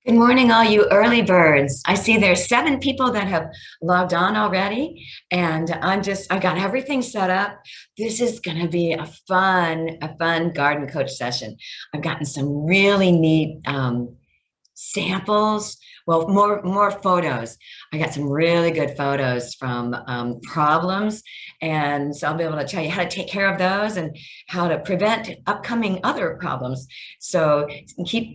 Good morning, all you early birds. I see there's 7 people that have logged on already, and I got everything set up. This is going to be a fun garden coach session. I've gotten some really neat samples. Well, more photos. I got some really good photos from problems, and so I'll be able to tell you how to take care of those and how to prevent upcoming other problems. So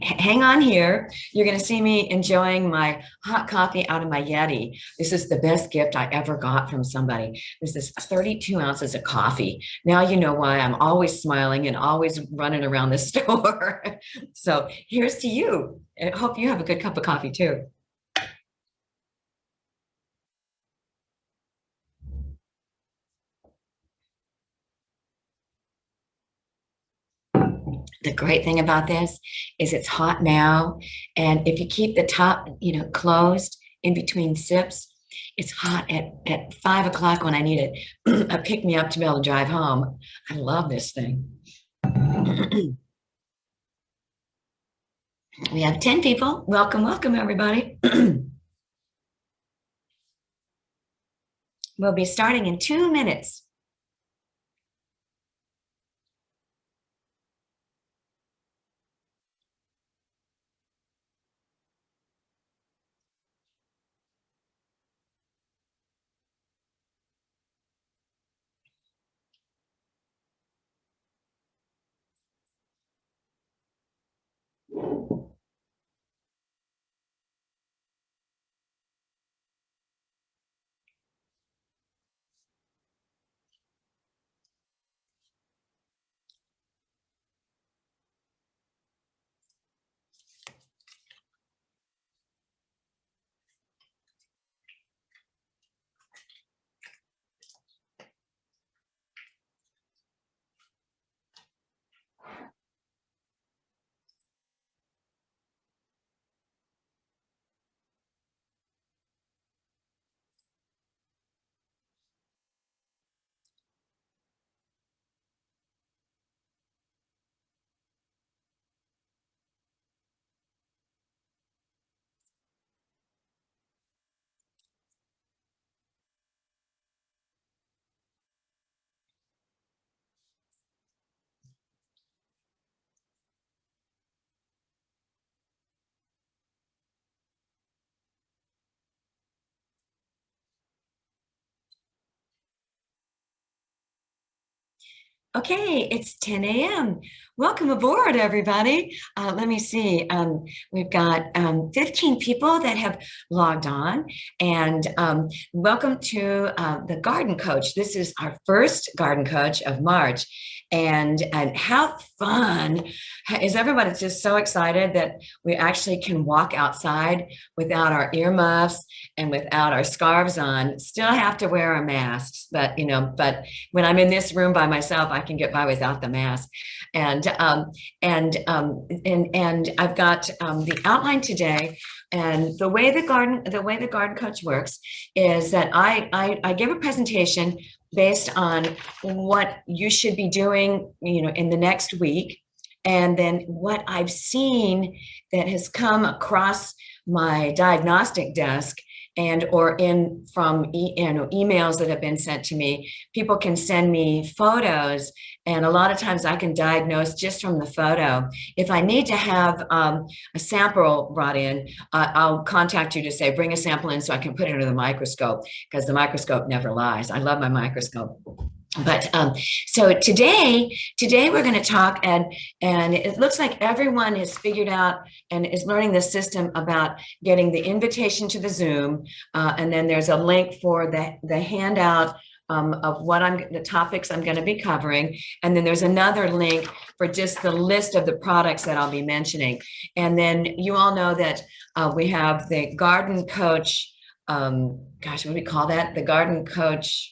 hang on here. You're going to see me enjoying my hot coffee out of my Yeti. This is the best gift I ever got from somebody. This is 32 ounces of coffee. Now you know why I'm always smiling and always running around the store. So here's to you. I hope you have a good cup of coffee too. The great thing about this is it's hot now, and if you keep the top, closed in between sips, it's hot at 5 o'clock when I need it. A pick me up to be able to drive home. I love this thing. We have 10 people. Welcome, welcome, everybody. We'll be starting in 2 minutes. Okay, it's 10 a.m. Welcome aboard, everybody. Let me see. We've got 15 people that have logged on, and welcome to the Garden Coach. This is our first Garden Coach of March, and how fun is everybody just so excited that we actually can walk outside without our earmuffs and without our scarves on. Still have to wear our masks, but when I'm in this room by myself, I can get by without the mask. And I've got the outline today. And the way the garden coach works is that I give a presentation based on what you should be doing, in the next week, and then what I've seen that has come across my diagnostic desk and or in from emails that have been sent to me. People can send me photos, and a lot of times I can diagnose just from the photo. If I need to have a sample brought in, I'll contact you to say bring a sample in so I can put it under the microscope, because the microscope never lies. I love my microscope. But so today we're going to talk, and it looks like everyone has figured out and is learning the system about getting the invitation to the Zoom, and then there's a link for the handout of the topics I'm going to be covering, and then there's another link for just the list of the products that I'll be mentioning. And then you all know that we have the Garden Coach. Gosh, what do we call that? The Garden Coach.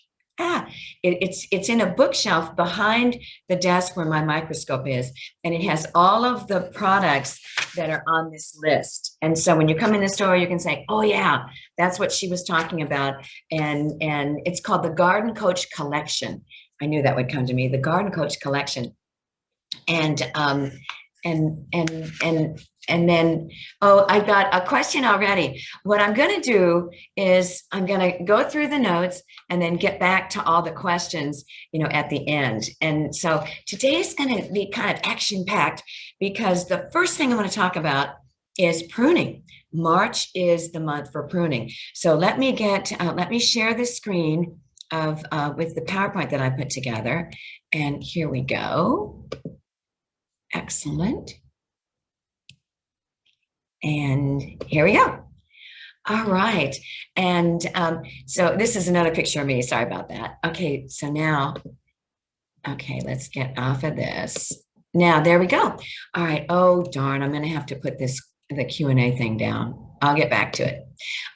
It's in a bookshelf behind the desk where my microscope is, and it has all of the products that are on this list. And so when you come in the store, you can say, "Oh yeah, that's what she was talking about," and it's called the Garden Coach Collection. I knew that would come to me, the Garden Coach Collection. And and then, oh, I got a question already. What I'm going to do is I'm going to go through the notes and then get back to all the questions, at the end. And so today is going to be kind of action packed because the first thing I want to talk about is pruning. March is the month for pruning. So let me share the screen of with the PowerPoint that I put together. And here we go. Excellent. And here we go. All right. And so this is another picture of me. Sorry about that. Okay, so now, okay, let's get off of this. Now, there we go. All right. Oh, darn, I'm going to have to put the Q&A thing down. I'll get back to it.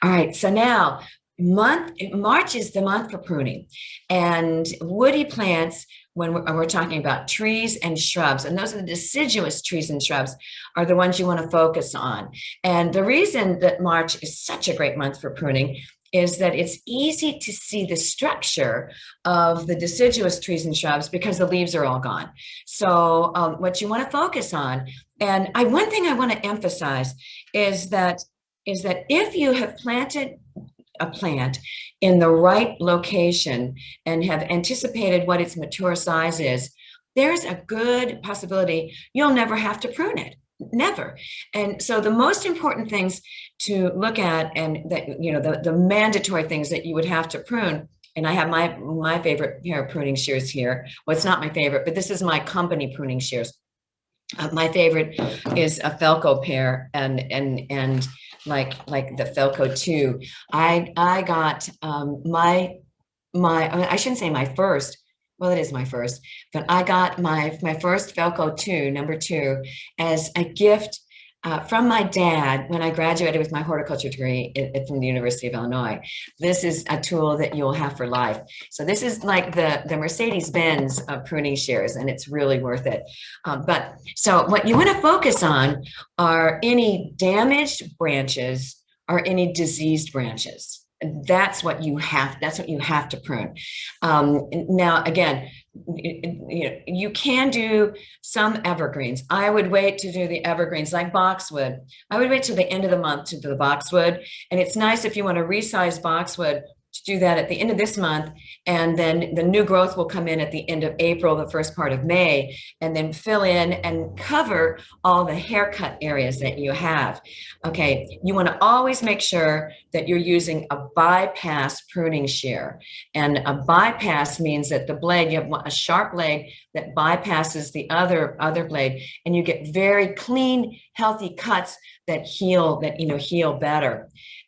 All right. So now, March is the month for pruning. And woody plants, when we're talking about trees and shrubs, and those are the deciduous trees and shrubs, are the ones you want to focus on. And the reason that March is such a great month for pruning is that it's easy to see the structure of the deciduous trees and shrubs because the leaves are all gone. So what you want to focus on, and one thing I want to emphasize is that if you have planted a plant in the right location and have anticipated what its mature size is, there's a good possibility you'll never have to prune it. Never. And so the most important things to look at, and that, the mandatory things that you would have to prune, and I have my favorite pair of pruning shears here. Well, it's not my favorite, but this is my company pruning shears. My favorite is a Felco pair, and like the Felco 2. I got my I shouldn't say my first. Well, it is my first, but I got my first Felco 2, number 2, as a gift from my dad when I graduated with my horticulture degree from the University of Illinois. This is a tool that you'll have for life. So this is like the Mercedes-Benz of pruning shears, and it's really worth it. But so what you want to focus on are any damaged branches or any diseased branches. That's what you have to prune. Now, again, you can do some evergreens. I would wait to do the evergreens like boxwood. I would wait till the end of the month to do the boxwood. And it's nice if you want to resize boxwood to do that at the end of this month. And then the new growth will come in at the end of April, the first part of May, and then fill in and cover all the haircut areas that you have. Okay, you want to always make sure that you're using a bypass pruning shear. And a bypass means that the blade, you have a sharp blade that bypasses the other blade, and you get very clean, healthy cuts that heal better.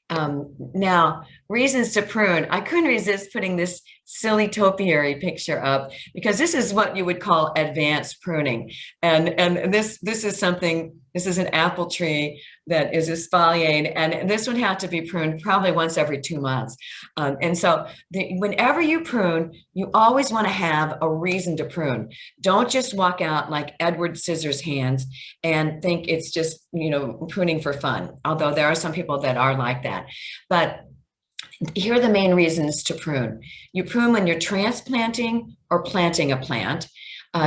Now, reasons to prune. I couldn't resist putting this silly topiary picture up because this is what you would call advanced pruning. And this is an apple tree that is espaliered, and this would have to be pruned probably once every 2 months. And so whenever you prune, you always want to have a reason to prune. Don't just walk out like Edward Scissorhands and think it's just, pruning for fun. Although there are some people that are like that. But here are the main reasons to prune. You prune when you're transplanting or planting a plant.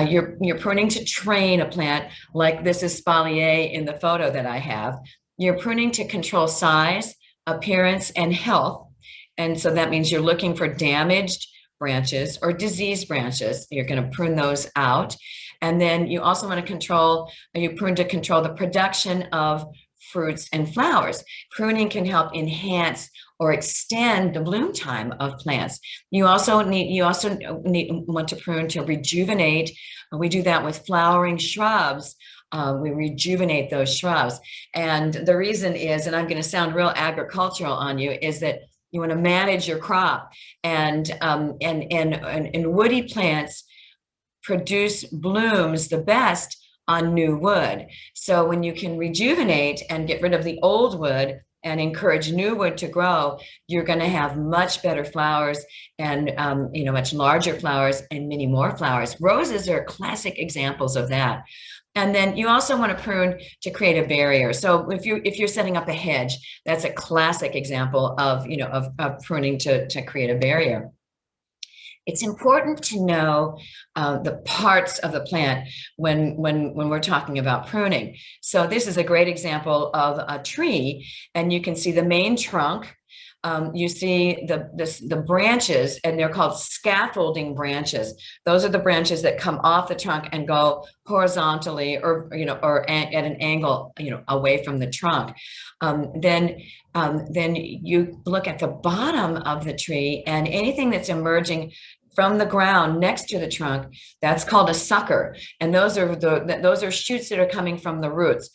You're pruning to train a plant, like this espalier in the photo that I have. You're pruning to control size, appearance, and health. And so that means you're looking for damaged branches or diseased branches. You're going to prune those out. And then you also want to prune to control the production of fruits and flowers. Pruning can help enhance or extend the bloom time of plants. You also want to prune to rejuvenate. We do that with flowering shrubs. We rejuvenate those shrubs. And the reason is, and I'm going to sound real agricultural on you, is that you want to manage your crop. And woody plants produce blooms the best on new wood. So when you can rejuvenate and get rid of the old wood and encourage new wood to grow, you're going to have much better flowers and much larger flowers and many more flowers. Roses are classic examples of that. And then you also want to prune to create a barrier. So if you're setting up a hedge, that's a classic example of pruning to create a barrier. It's important to know the parts of the plant when we're talking about pruning. So this is a great example of a tree, and you can see the main trunk. You see the branches, and they're called scaffolding branches. Those are the branches that come off the trunk and go horizontally, or at an angle, away from the trunk. Then you look at the bottom of the tree, and anything that's emerging from the ground next to the trunk, that's called a sucker. And those are shoots that are coming from the roots.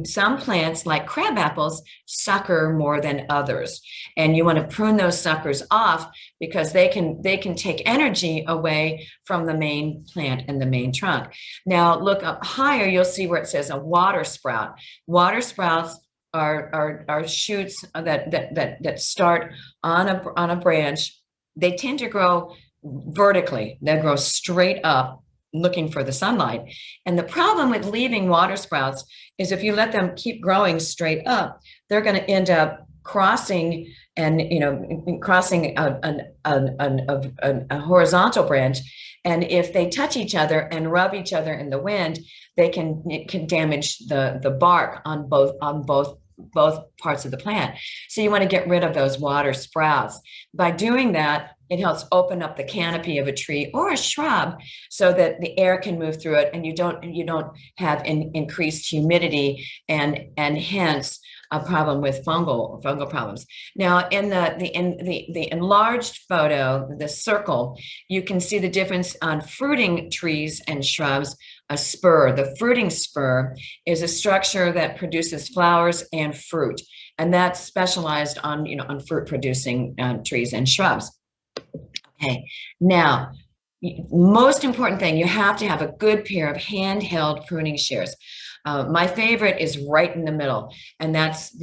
Some plants, like crab apples, sucker more than others, and you want to prune those suckers off because they can take energy away from the main plant and the main trunk. Now look up higher, you'll see where it says a water sprout. Water sprouts are shoots that start on a branch. They tend to grow vertically. They grow straight up, looking for the sunlight. And the problem with leaving water sprouts is if you let them keep growing straight up, they're going to end up crossing a horizontal branch. And if they touch each other and rub each other in the wind, it can damage the bark on both parts of the plant. So you want to get rid of those water sprouts. By doing that, it helps open up the canopy of a tree or a shrub so that the air can move through it, and you don't have increased humidity and hence a problem with fungal problems. Now, in the enlarged photo, the circle, you can see the difference on fruiting trees and shrubs. A spur, the fruiting spur, is a structure that produces flowers and fruit, and that's specialized on fruit producing trees and shrubs. Okay, now, most important thing, you have to have a good pair of handheld pruning shears. My favorite is right in the middle, and that's a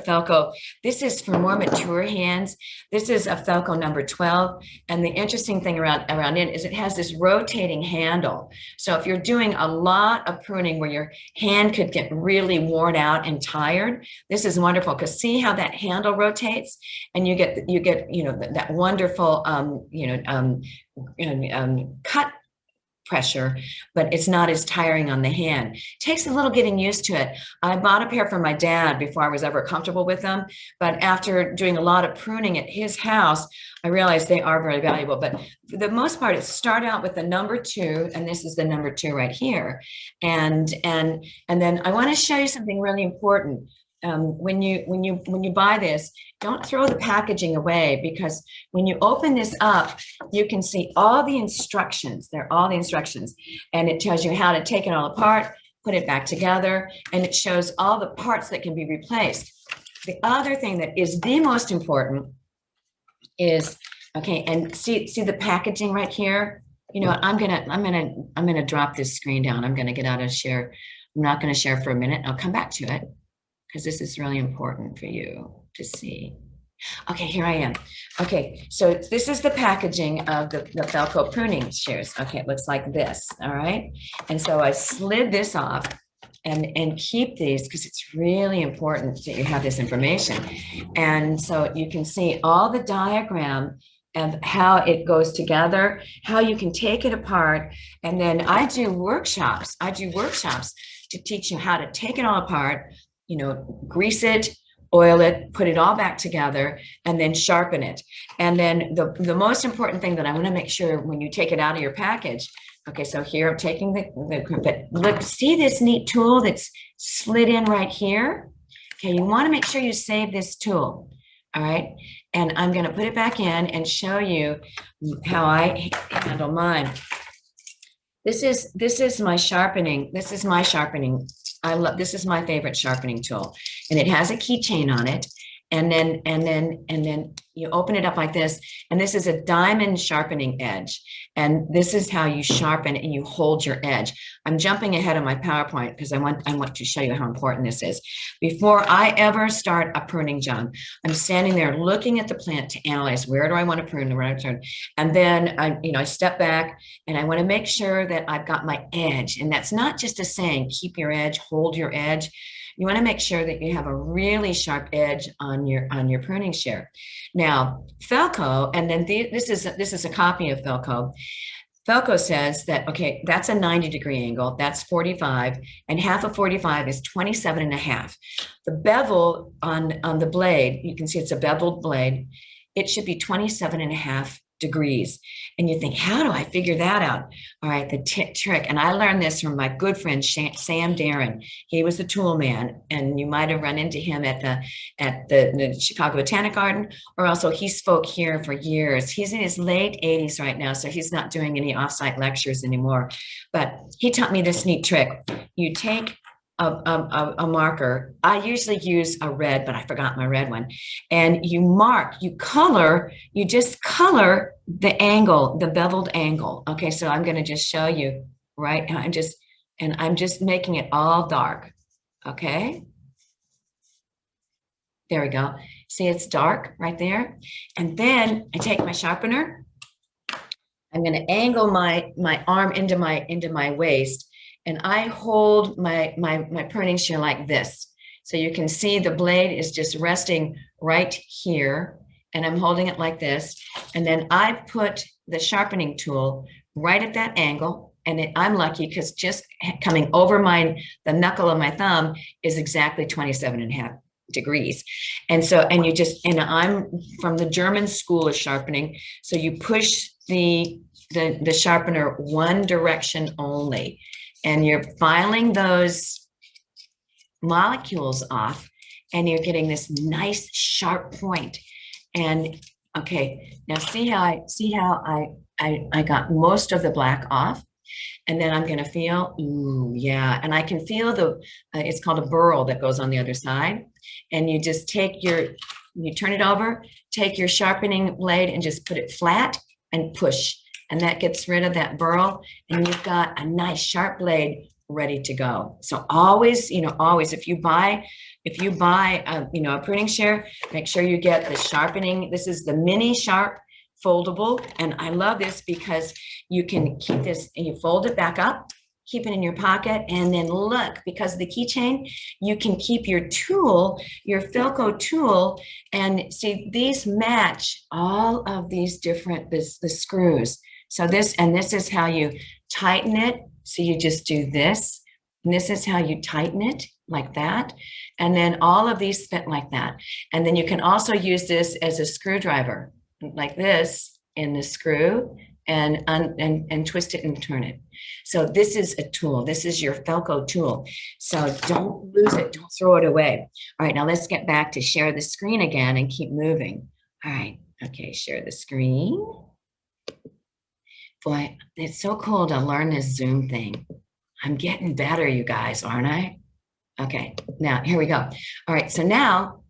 Felco. This is for more mature hands. This is a Felco number 12, and the interesting thing around it is it has this rotating handle. So if you're doing a lot of pruning where your hand could get really worn out and tired, this is wonderful, because see how that handle rotates, and you get that wonderful cut pressure, but it's not as tiring on the hand. It takes a little getting used to it. I bought a pair for my dad before I was ever comfortable with them, but after doing a lot of pruning at his house, I realized they are very valuable. But for the most part, it start out with the number 2, and this is the number 2 right here. And then I want to show you something really important. When you buy this, don't throw the packaging away, because when you open this up, you can see all the instructions. They're all the instructions, and it tells you how to take it all apart, put it back together, and it shows all the parts that can be replaced. The other thing that is the most important is, okay, and see the packaging right here. I'm gonna drop this screen down. I'm gonna get out of share. I'm not gonna share for a minute. I'll come back to it, because this is really important for you to see. Okay, here I am. Okay, so this is the packaging of the Felco pruning shears. Okay, it looks like this, all right? And so I slid this off and keep these, because it's really important that you have this information. And so you can see all the diagram of how it goes together, how you can take it apart. And then I do workshops to teach you how to take it all apart, grease it, oil it, put it all back together, and then sharpen it. And then the most important thing that I want to make sure when you take it out of your package. Okay, so here I'm taking but look, see this neat tool that's slid in right here? Okay, you want to make sure you save this tool. All right, and I'm going to put it back in and show you how I handle mine. This is my sharpening. This is my sharpening. This is my favorite sharpening tool, and it has a keychain on it. And then you open it up like this, and this is a diamond sharpening edge. And this is how you sharpen and you hold your edge. I'm jumping ahead of my PowerPoint because I want to show you how important this is. Before I ever start a pruning job, I'm standing there looking at the plant to analyze, where do I want to prune, where do I turn? And then I step back and I want to make sure that I've got my edge. And that's not just a saying, keep your edge, hold your edge. You want to make sure that you have a really sharp edge on your pruning shear. Now, Felco, and then this is a copy of Felco. Felco says that, okay, that's a 90-degree angle, that's 45, and half of 45 is 27.5. The bevel on the blade, you can see it's a beveled blade, it should be 27.5 degrees. And you think, how do I figure that out? All right, the trick, and I learned this from my good friend Sam Darren. He was the tool man, and you might have run into him at the Chicago Botanic Garden, or also he spoke here for years. He's in his late 80s right now, so he's not doing any offsite lectures anymore. But he taught me this neat trick. You take a marker. I usually use a red, but I forgot my red one. And you mark, you just color the angle, the beveled angle. Okay, so I'm going to just show you, right? And I'm just making it all dark. Okay. There we go. See, it's dark right there. And then I take my sharpener. I'm going to angle my arm into my waist. And I hold my pruning shear like this. So you can see the blade is just resting right here. And I'm holding it like this. And then I put the sharpening tool right at that angle. And I'm lucky because just coming over the knuckle of my thumb is exactly 27.5 degrees. And so, and I'm from the German school of sharpening. So you push the sharpener one direction only. And you're filing those molecules off, and you're getting this nice sharp point. And okay, now see how I got most of the black off, and then I'm going to feel, ooh, yeah, and I can feel it's called a burl that goes on the other side. And you just you turn it over, take your sharpening blade and just put it flat and push. And that gets rid of that burl, and you've got a nice sharp blade ready to go. So always, if you buy a pruning shear, make sure you get the sharpening. This is the mini sharp foldable, and I love this because you can keep this and you fold it back up, keep it in your pocket, and then look, because of the keychain, you can keep your tool, your Felco tool, and see these match all of these different the screws. So this is how you tighten it. So you just do this, and this is how you tighten it, like that. And then all of these fit like that. And then you can also use this as a screwdriver, like this, in the screw, and twist it and turn it. So this is a tool. This is your Felco tool. So don't lose it. Don't throw it away. All right, now let's get back to share the screen again and keep moving. All right, okay, share the screen. Boy, it's so cool to learn this Zoom thing. I'm getting better, you guys, aren't I? Okay, now here we go. All right, so now,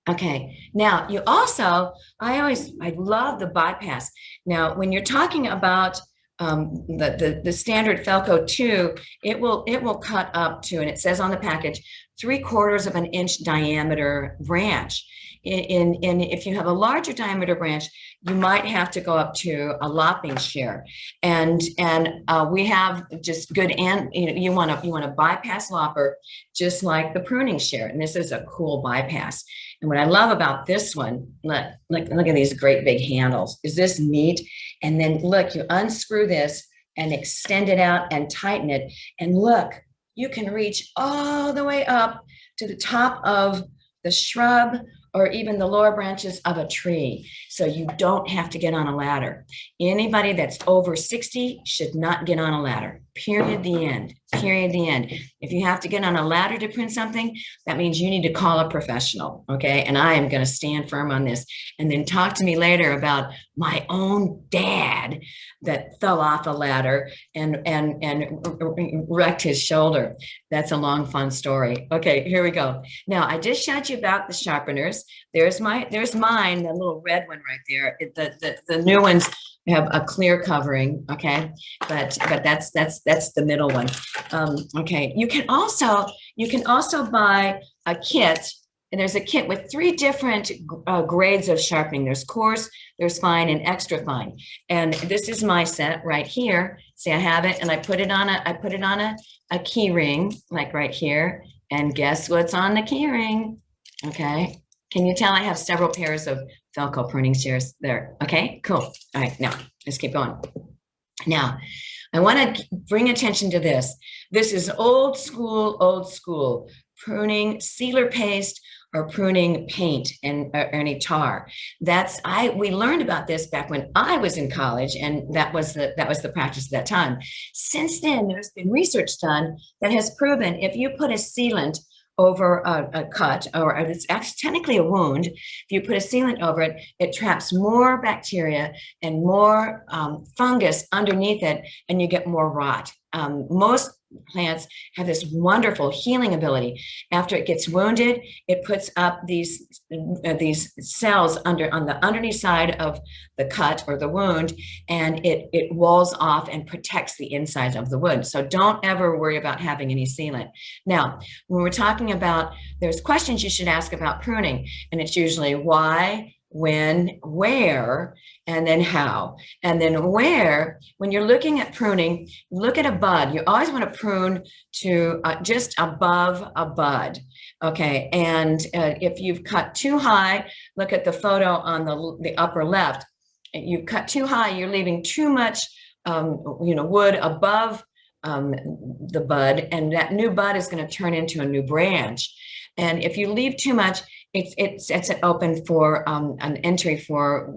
okay, now you also, I love the bypass. Now, when you're talking about the standard Felco 2, it will cut up to, and it says on the package, 3/4 of an inch diameter branch. If you have a larger diameter branch, you might have to go up to a lopping shear, and we have just good, and you want a bypass lopper just like the pruning shear, and this is a cool bypass. And what I love about this one, look at these great big handles. Is this neat? And then look, you unscrew this and extend it out and tighten it, and look, you can reach all the way up to the top of the shrub or even the lower branches of a tree. So you don't have to get on a ladder. Anybody that's over 60 should not get on a ladder. Period, the end. Period, the end. If you have to get on a ladder to print something, that means you need to call a professional, okay? And I am gonna stand firm on this. And then talk to me later about my own dad that fell off a ladder and wrecked his shoulder. That's a long, fun story. Okay, here we go. Now, I just showed you about the sharpeners. There's mine, the little red one right there. The new ones have a clear covering, okay? But that's the middle one. Okay, you can also buy a kit, and there's a kit with 3 different grades of sharpening. There's coarse, there's fine, and extra fine. And this is my set right here. See, I have it, and I put it on a key ring, like right here, And guess what's on the keyring? Okay. Can you tell I have several pairs of Felco pruning shears there? Okay, cool. All right, now let's keep going. Now, I want to bring attention to this. This is old school pruning sealer paste or pruning paint and any tar. We learned about this back when I was in college, and that was the practice at that time. Since then, there's been research done that has proven if you put a sealant over a cut, or it's actually technically a wound, if you put a sealant over it, it traps more bacteria and more fungus underneath it, and you get more rot. Most plants have this wonderful healing ability. After it gets wounded, it puts up these cells on the underneath side of the cut or the wound, and it walls off and protects the inside of the wound. So don't ever worry about having any sealant. Now, when we're talking about, there's questions you should ask about pruning, and it's usually why, when, where, and then how. And then where, when you're looking at pruning, look at a bud. You always want to prune to just above a bud. Okay, and if you've cut too high, look at the photo on the upper left. You've cut too high, you're leaving too much wood above the bud, and that new bud is going to turn into a new branch. And if you leave too much, it's open for an entry for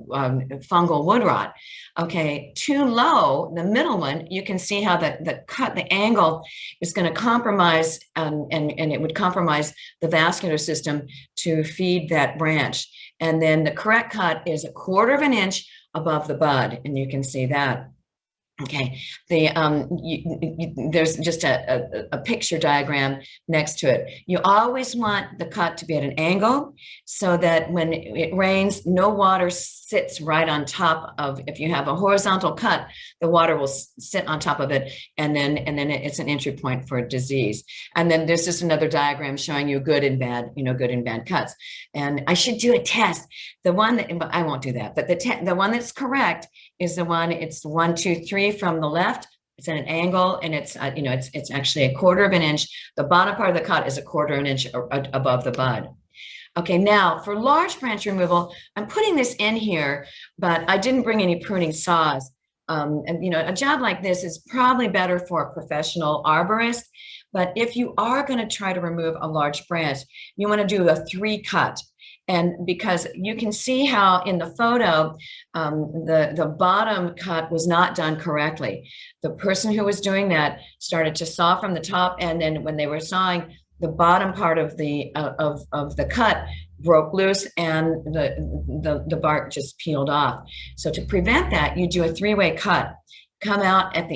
fungal wood rot. Okay, too low, the middle one, you can see how the angle is going to compromise, and it would compromise the vascular system to feed that branch. And then the correct cut is 1/4 of an inch above the bud, and you can see that. Okay, there's just a picture diagram next to it. You always want the cut to be at an angle so that when it rains, no water sits right on top of, if you have a horizontal cut, the water will sit on top of it, and then it's an entry point for disease. And then there's just another diagram showing you good and bad cuts. And I should do a test. The one that, but I won't do that, but the one that's correct is the one, it's 1, 2, 3 from the left. It's at an angle, and it's actually 1/4 of an inch. The bottom part of the cut is 1/4 of an inch above the bud. Okay, now for large branch removal, I'm putting this in here, but I didn't bring any pruning saws. And a job like this is probably better for a professional arborist. But if you are going to try to remove a large branch, you want to do a 3 cut. And because you can see how in the photo, the bottom cut was not done correctly. The person who was doing that started to saw from the top, and then when they were sawing, the bottom part of the cut broke loose, and the bark just peeled off. So to prevent that, you do a 3-way cut. Come out at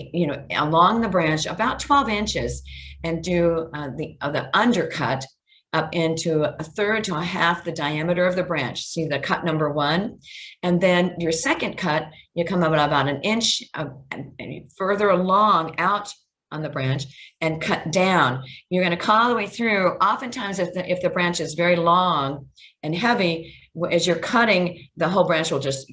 along the branch about 12 inches, and do the undercut up into 1/3 to 1/2 the diameter of the branch. See the cut number 1, and then your second cut, you come up about an inch further along out on the branch and cut down. You're going to cut all the way through. Oftentimes, if the branch is very long and heavy, as you're cutting, the whole branch will just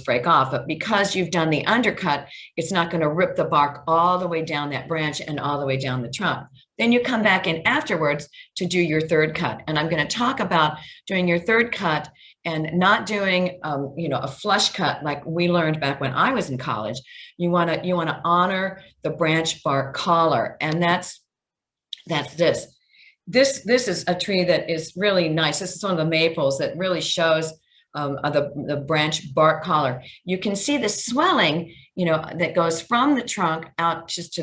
break off. But because you've done the undercut, it's not going to rip the bark all the way down that branch and all the way down the trunk. Then you come back in afterwards to do your 3rd cut. And I'm going to talk about doing your 3rd cut and not doing, a flush cut like we learned back when I was in college. You want to honor the branch bark collar, and that's this. This is a tree that is really nice. This is one of the maples that really shows the branch bark collar. You can see the swelling, that goes from the trunk out just to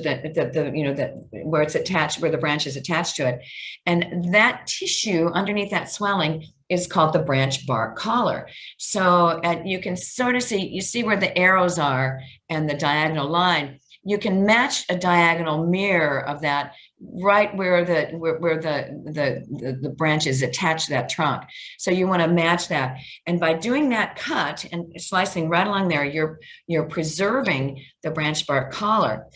where it's attached, where the branch is attached to it. And that tissue underneath that swelling is called the branch bark collar. So you can sort of see where the arrows are and the diagonal line. You can match a diagonal mirror of that right where the branch is attached to that trunk. So you want to match that. And by doing that cut and slicing right along there, you're preserving the branch bark collar.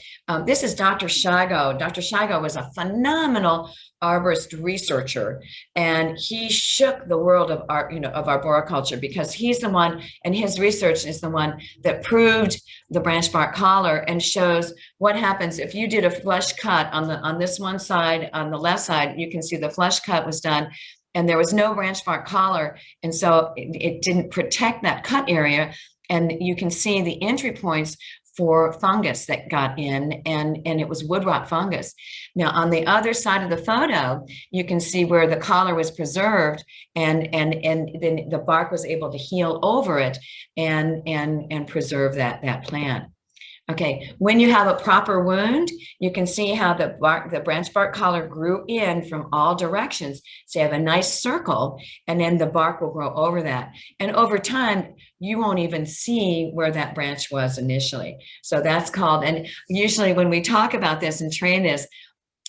This is Dr. Shigo. Dr. Shigo was a phenomenal arborist researcher, and he shook the world of arboriculture, because he's the one, and his research is the one that proved the branch bark collar and shows what happens if you did a flush cut on this this one side, on the left side, you can see the flush cut was done and there was no branch bark collar. And so it didn't protect that cut area. And you can see the entry points for fungus that got in, and it was wood rot fungus. Now, on the other side of the photo, you can see where the collar was preserved, and then the bark was able to heal over it and preserve that plant. Okay, when you have a proper wound, you can see how the branch bark collar grew in from all directions. So you have a nice circle, and then the bark will grow over that. And over time, you won't even see where that branch was initially. So that's called, and usually when we talk about this and train this,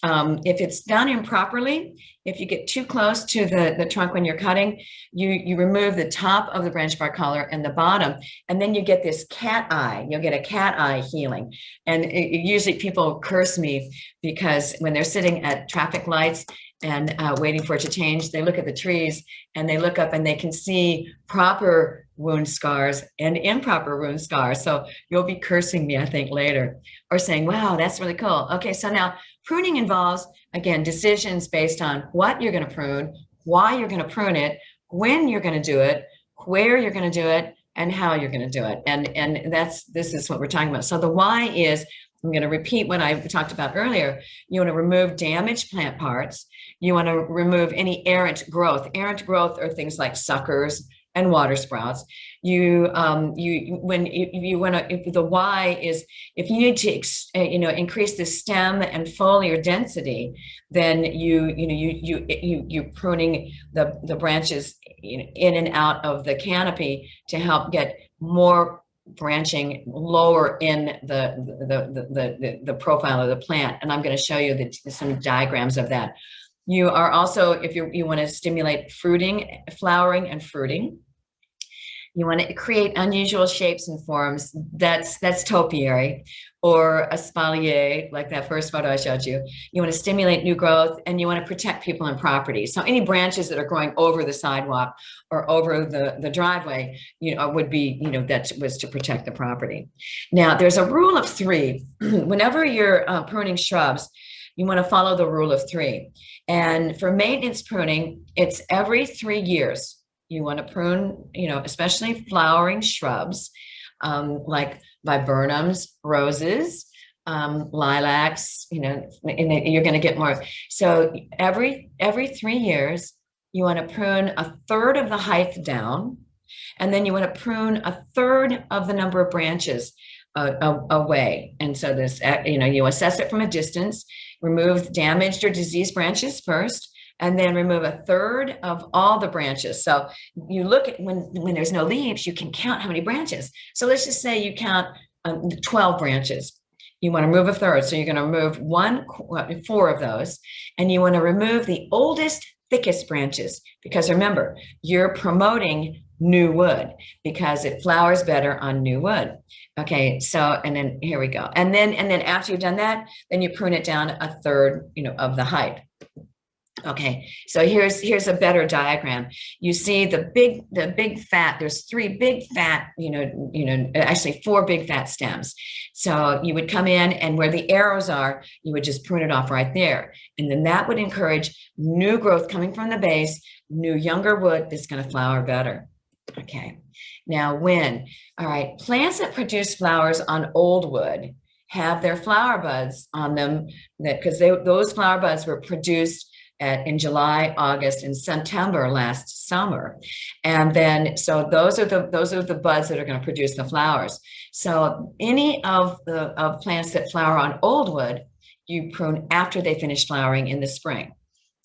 if it's done improperly, if you get too close to the trunk when you're cutting, you remove the top of the branch bark collar and the bottom, and then you get this cat eye. You'll get a cat eye healing. And usually people curse me because when they're sitting at traffic lights and waiting for it to change, they look at the trees and they look up and they can see proper wound scars and improper wound scars. So you'll be cursing me, I think, later, or saying, wow, that's really cool. Okay, so now pruning involves, again, decisions based on what you're going to prune, why you're going to prune it, when you're going to do it, where you're going to do it, and how you're going to do it. And this is what we're talking about. So the why is, I'm going to repeat what I talked about earlier. You want to remove damaged plant parts. You want to remove any errant growth. Errant growth are things like suckers and water sprouts. The why is, if you need to increase the stem and foliar density, then you're pruning the branches in and out of the canopy to help get more branching lower in the profile of the plant. And I'm going to show you some diagrams of that. You are also, if you want to stimulate fruiting, flowering and fruiting, you want to create unusual shapes and forms. That's topiary, or espalier, like that first photo I showed you. You want to stimulate new growth, and you want to protect people and property. So any branches that are growing over the sidewalk or over the driveway, would be, that was to protect the property. Now, there's a rule of three. Whenever you're pruning shrubs, you want to follow the rule of three. And for maintenance pruning, it's every 3 years. You want to prune, especially flowering shrubs, like viburnums, roses, lilacs, and you're going to get more. So every 3 years, you want to prune a third of the height down, and then you want to prune a third of the number of branches away. And so this, you assess it from a distance, remove damaged or diseased branches first, and then remove a third of all the branches. So you look at when there's no leaves, you can count how many branches. So let's just say you count 12 branches. You want to remove a third. So you're going to remove 4 of those, and you want to remove the oldest, thickest branches, because remember, you're promoting new wood because it flowers better on new wood. Okay, so, and then here we go. And then after you've done that, then you prune it down a third, of the height. Okay, so here's a better diagram. You see the big fat, there's 3 big fat, actually 4 big fat stems. So you would come in, and where the arrows are, you would just prune it off right there. And then that would encourage new growth coming from the base, new younger wood that's going to flower better. Okay, now all right, plants that produce flowers on old wood have their flower buds on them, because those flower buds were produced in July, August, and September last summer. And then, so those are the buds that are going to produce the flowers. So any of the plants that flower on old wood, you prune after they finish flowering in the spring.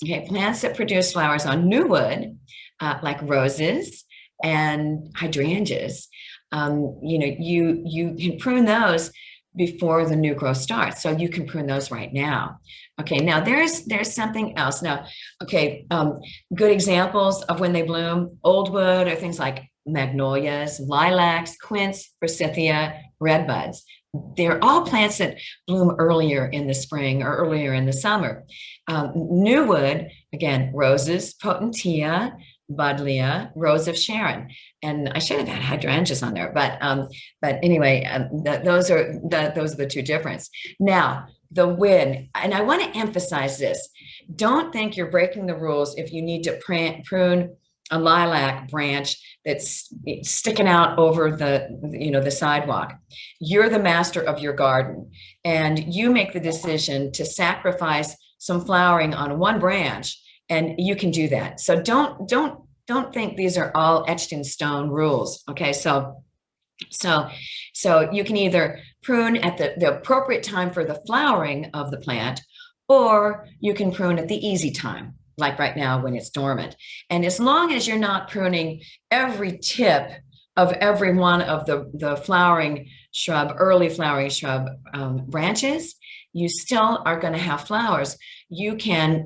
Okay, plants that produce flowers on new wood, like roses and hydrangeas, you can prune those before the new growth starts. So you can prune those right now. Okay, now there's something else. Now, okay, good examples of when they bloom, old wood, are things like magnolias, lilacs, quince, forsythia, redbuds. They're all plants that bloom earlier in the spring or earlier in the summer. New wood, again, roses, potentia, Buddleia, Rose of Sharon, and I should have had hydrangeas on there, but anyway, those are the two difference. Now, the win, and I want to emphasize this: don't think you're breaking the rules if you need to prune a lilac branch that's sticking out over the sidewalk. You're the master of your garden, and you make the decision to sacrifice some flowering on one branch, and you can do that. So don't think these are all etched in stone rules. Okay, so you can either prune at the appropriate time for the flowering of the plant, or you can prune at the easy time, like right now when it's dormant. And as long as you're not pruning every tip of every one of the flowering shrub, early flowering shrub branches, you still are going to have flowers. You can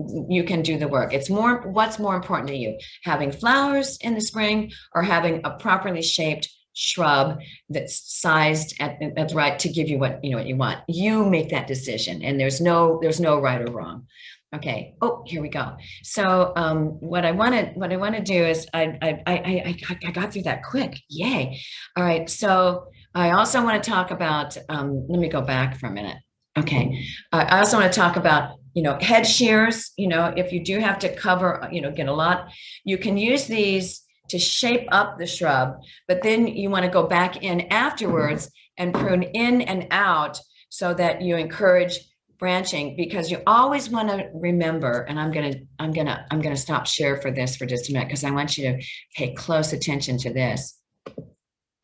do the work. It's what's more important to you, having flowers in the spring or having a properly shaped shrub that's sized at right to give you what you want. You make that decision, and there's no right or wrong. Okay. Oh, here we go. So what I want to do is I got through that quick. Yay. All right. So I also want to talk about let me go back for a minute. Okay. I also want to talk about head shears. If you do have to cover get a lot, you can use these to shape up the shrub, but then you want to go back in afterwards and prune in and out so that you encourage branching, because you always want to remember, and I'm gonna stop share for this for just a minute because I want you to pay close attention to this.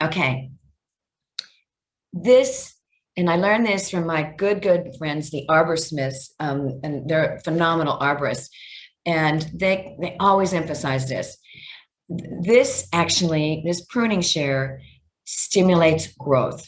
Okay, and I learned this from my good friends, the arborsmiths, and they're phenomenal arborists, and they always emphasize this. This pruning shear stimulates growth,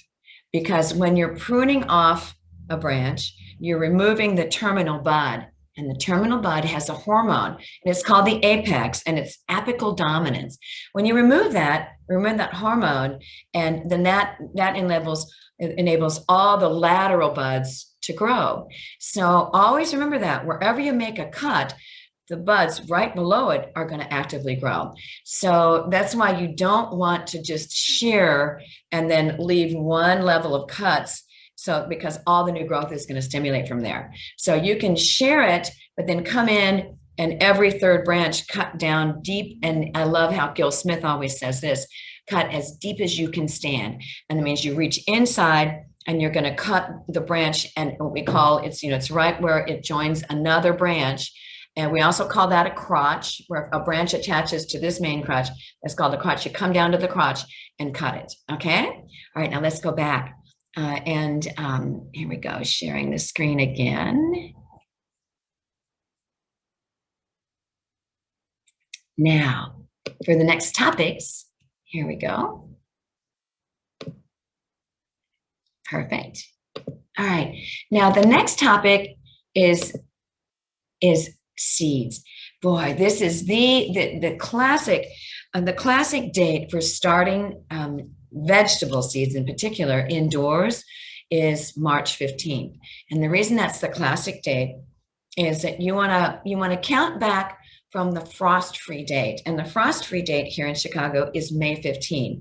because when you're pruning off a branch, you're removing the terminal bud, and the terminal bud has a hormone, and it's called the apex, and it's apical dominance. When you remove that hormone, and then that enables all the lateral buds to grow. So always remember that wherever you make a cut, the buds right below it are going to actively grow. So that's why you don't want to just shear and then leave one level of cuts, because all the new growth is going to stimulate from there. So you can shear it, but then come in and every third branch cut down deep. And I love how Gil Smith always says this: cut as deep as you can stand. And that means you reach inside and you're going to cut the branch, and what we call it's right where it joins another branch. And we also call that a crotch, where a branch attaches to this main crotch. That's called a crotch. You come down to the crotch and cut it. Okay. All right. Now let's go back. Here we go. Sharing the screen again. Now for the next topics. Here we go. Perfect. All right. Now the next topic is seeds. Boy, this is the classic date for starting vegetable seeds in particular indoors is March 15th. And the reason that's the classic date is that you want to count back from the frost-free date. And the frost-free date here in Chicago is May 15.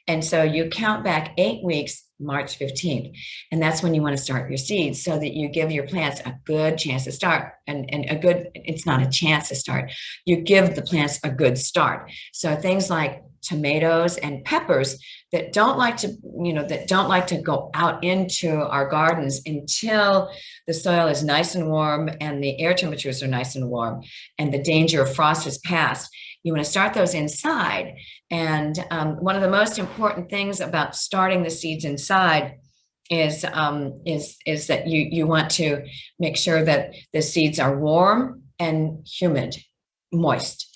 And so you count back 8 weeks, March 15th. And that's when you want to start your seeds, so that you give your plants a good chance to start. And it's not a chance to start. You give the plants a good start. So things like tomatoes and peppers that don't like to go out into our gardens until the soil is nice and warm and the air temperatures are nice and warm and the danger of frost is past. You want to start those inside. And one of the most important things about starting the seeds inside is that you want to make sure that the seeds are warm and humid, moist,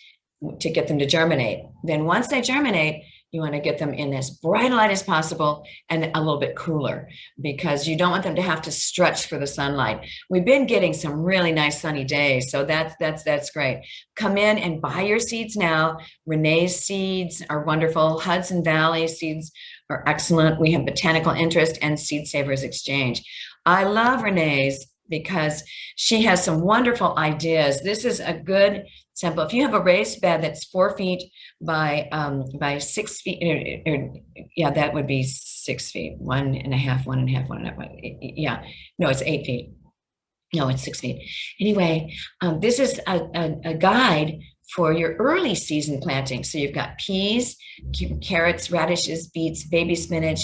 to get them to germinate. Then once they germinate, you want to get them in as bright a light as possible and a little bit cooler, because you don't want them to have to stretch for the sunlight. We've been getting some really nice sunny days, so that's great. Come in and buy your seeds now. Renee's seeds are wonderful. Hudson Valley seeds are excellent. We have Botanical Interest and Seed Savers Exchange. I love Renee's because she has some wonderful ideas. This is a good sample. If you have a raised bed that's 4 feet by 6 feet, yeah, that would be 6 feet, 1.5, 1.5, 1.5. Yeah, no, it's 8 feet. No, it's 6 feet. Anyway, this is a guide for your early season planting. So you've got peas, carrots, radishes, beets, baby spinach,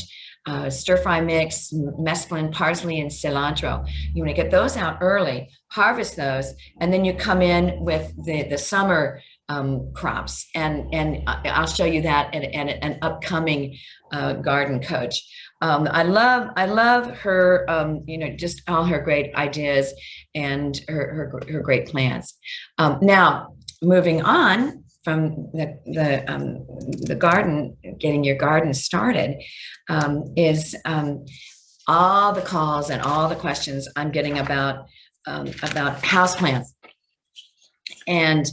stir fry mix, mesclun, parsley, and cilantro. You want to get those out early, harvest those, and then you come in with the summer crops. And I'll show you that in an upcoming garden coach. I love her, just all her great ideas and her great plans. Now, moving on from the garden, getting your garden started, is all the calls and all the questions I'm getting about houseplants. And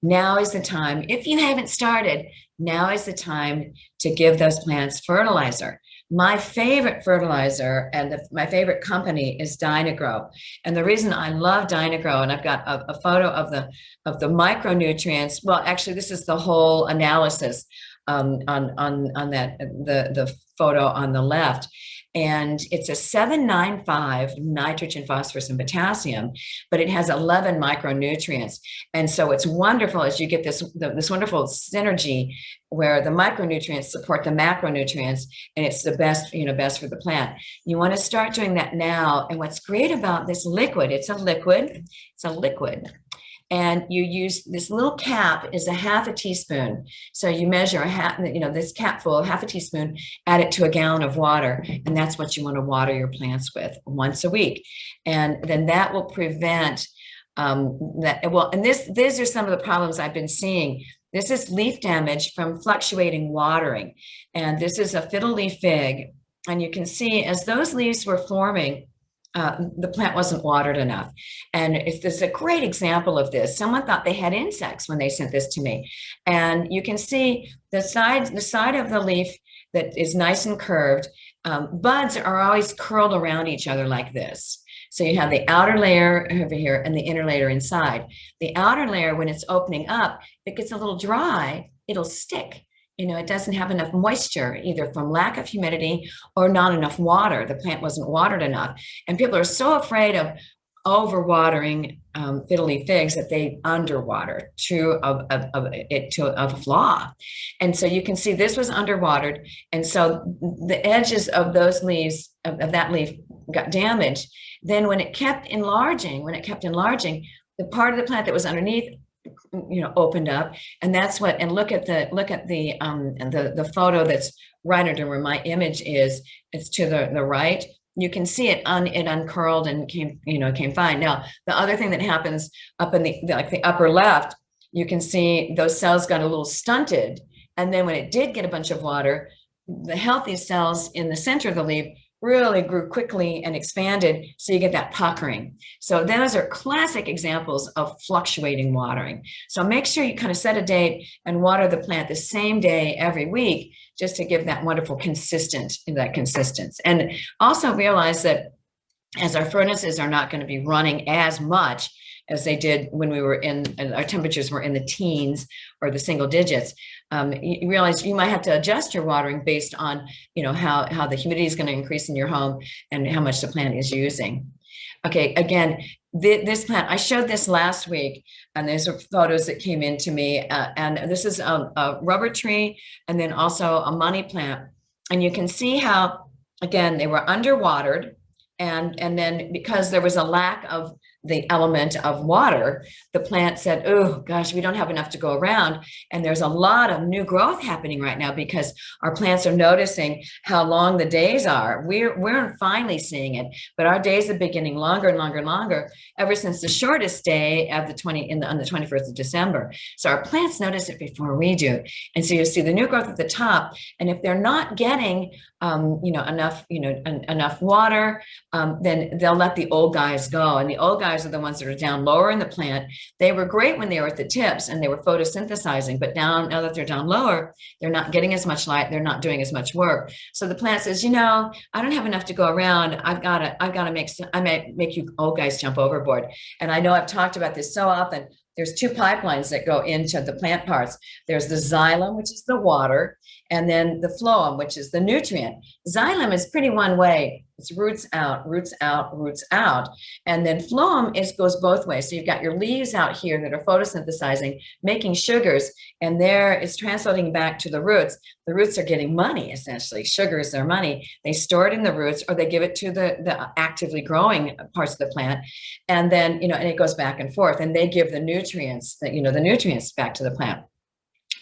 now is the time, if you haven't started, now is the time to give those plants fertilizer. My favorite fertilizer and my favorite company is Dynagrow. And the reason I love Dynagrow, and I've got a photo of the micronutrients. Well, actually, this is the whole analysis on that, the photo on the left. And it's a 795 nitrogen, phosphorus, and potassium, but it has 11 micronutrients. And so it's wonderful as you get this wonderful synergy where the micronutrients support the macronutrients, and it's the best, best for the plant. You want to start doing that now. And what's great about this liquid, it's a liquid. And you use this little cap is a half a teaspoon. So you measure this cap full, half a teaspoon, add it to a gallon of water. And that's what you want to water your plants with once a week. And then that will prevent and these are some of the problems I've been seeing. This is leaf damage from fluctuating watering. And this is a Fiddly Fig. And you can see as those leaves were forming, the plant wasn't watered enough. And this is a great example of this. Someone thought they had insects when they sent this to me. And you can see the side of the leaf that is nice and curved. Buds are always curled around each other like this. So you have the outer layer over here and the inner layer inside. The outer layer, when it's opening up, if it gets a little dry, it'll stick. It doesn't have enough moisture, either from lack of humidity or not enough water. The plant wasn't watered enough. And people are so afraid of overwatering Fiddly Figs that they underwater to a flaw. And so you can see this was underwatered. And so the edges of those leaves, of that leaf, got damaged. Then when it kept enlarging, the part of the plant that was underneath opened up, and that's what. And look at the photo that's right under where my image is. It's to the right. You can see it uncurled and came fine. Now the other thing that happens up in the upper left, you can see those cells got a little stunted, and then when it did get a bunch of water, the healthy cells in the center of the leaf really grew quickly and expanded, so you get that puckering. So those are classic examples of fluctuating watering. So make sure you kind of set a date and water the plant the same day every week, just to give that wonderful consistency. And also realize that as our furnaces are not going to be running as much as they did when we were our temperatures were in the teens or the single digits, you realize you might have to adjust your watering based on, how the humidity is going to increase in your home and how much the plant is using. Okay, again, this plant, I showed this last week, and there's photos that came in to me, and this is a rubber tree and then also a money plant. And you can see how, again, they were underwatered, and then because there was a lack of the element of water, the plant said, oh gosh, we don't have enough to go around. And there's a lot of new growth happening right now because our plants are noticing how long the days are. We're finally seeing it, but our days have been getting longer and longer and longer ever since the shortest day of on the 21st of December. So our plants notice it before we do. And so you see the new growth at the top. And if they're not getting enough water, then they'll let the old guys go. And the old guys are the ones that are down lower in the plant. They were great when they were at the tips and they were photosynthesizing, but now that they're down lower, they're not getting as much light. They're not doing as much work. So the plant says, I don't have enough to go around. I may make you old guys jump overboard. And I know I've talked about this so often. There's two pipelines that go into the plant parts. There's the xylem, which is the water, and then the phloem, which is the nutrient. Xylem is pretty one way. It's roots out, roots out, roots out. And then phloem goes both ways. So you've got your leaves out here that are photosynthesizing, making sugars, and there it's translating back to the roots. The roots are getting money, essentially. Sugar is their money. They store it in the roots or they give it to the actively growing parts of the plant. And then, and it goes back and forth, and they give the nutrients, the nutrients back to the plant.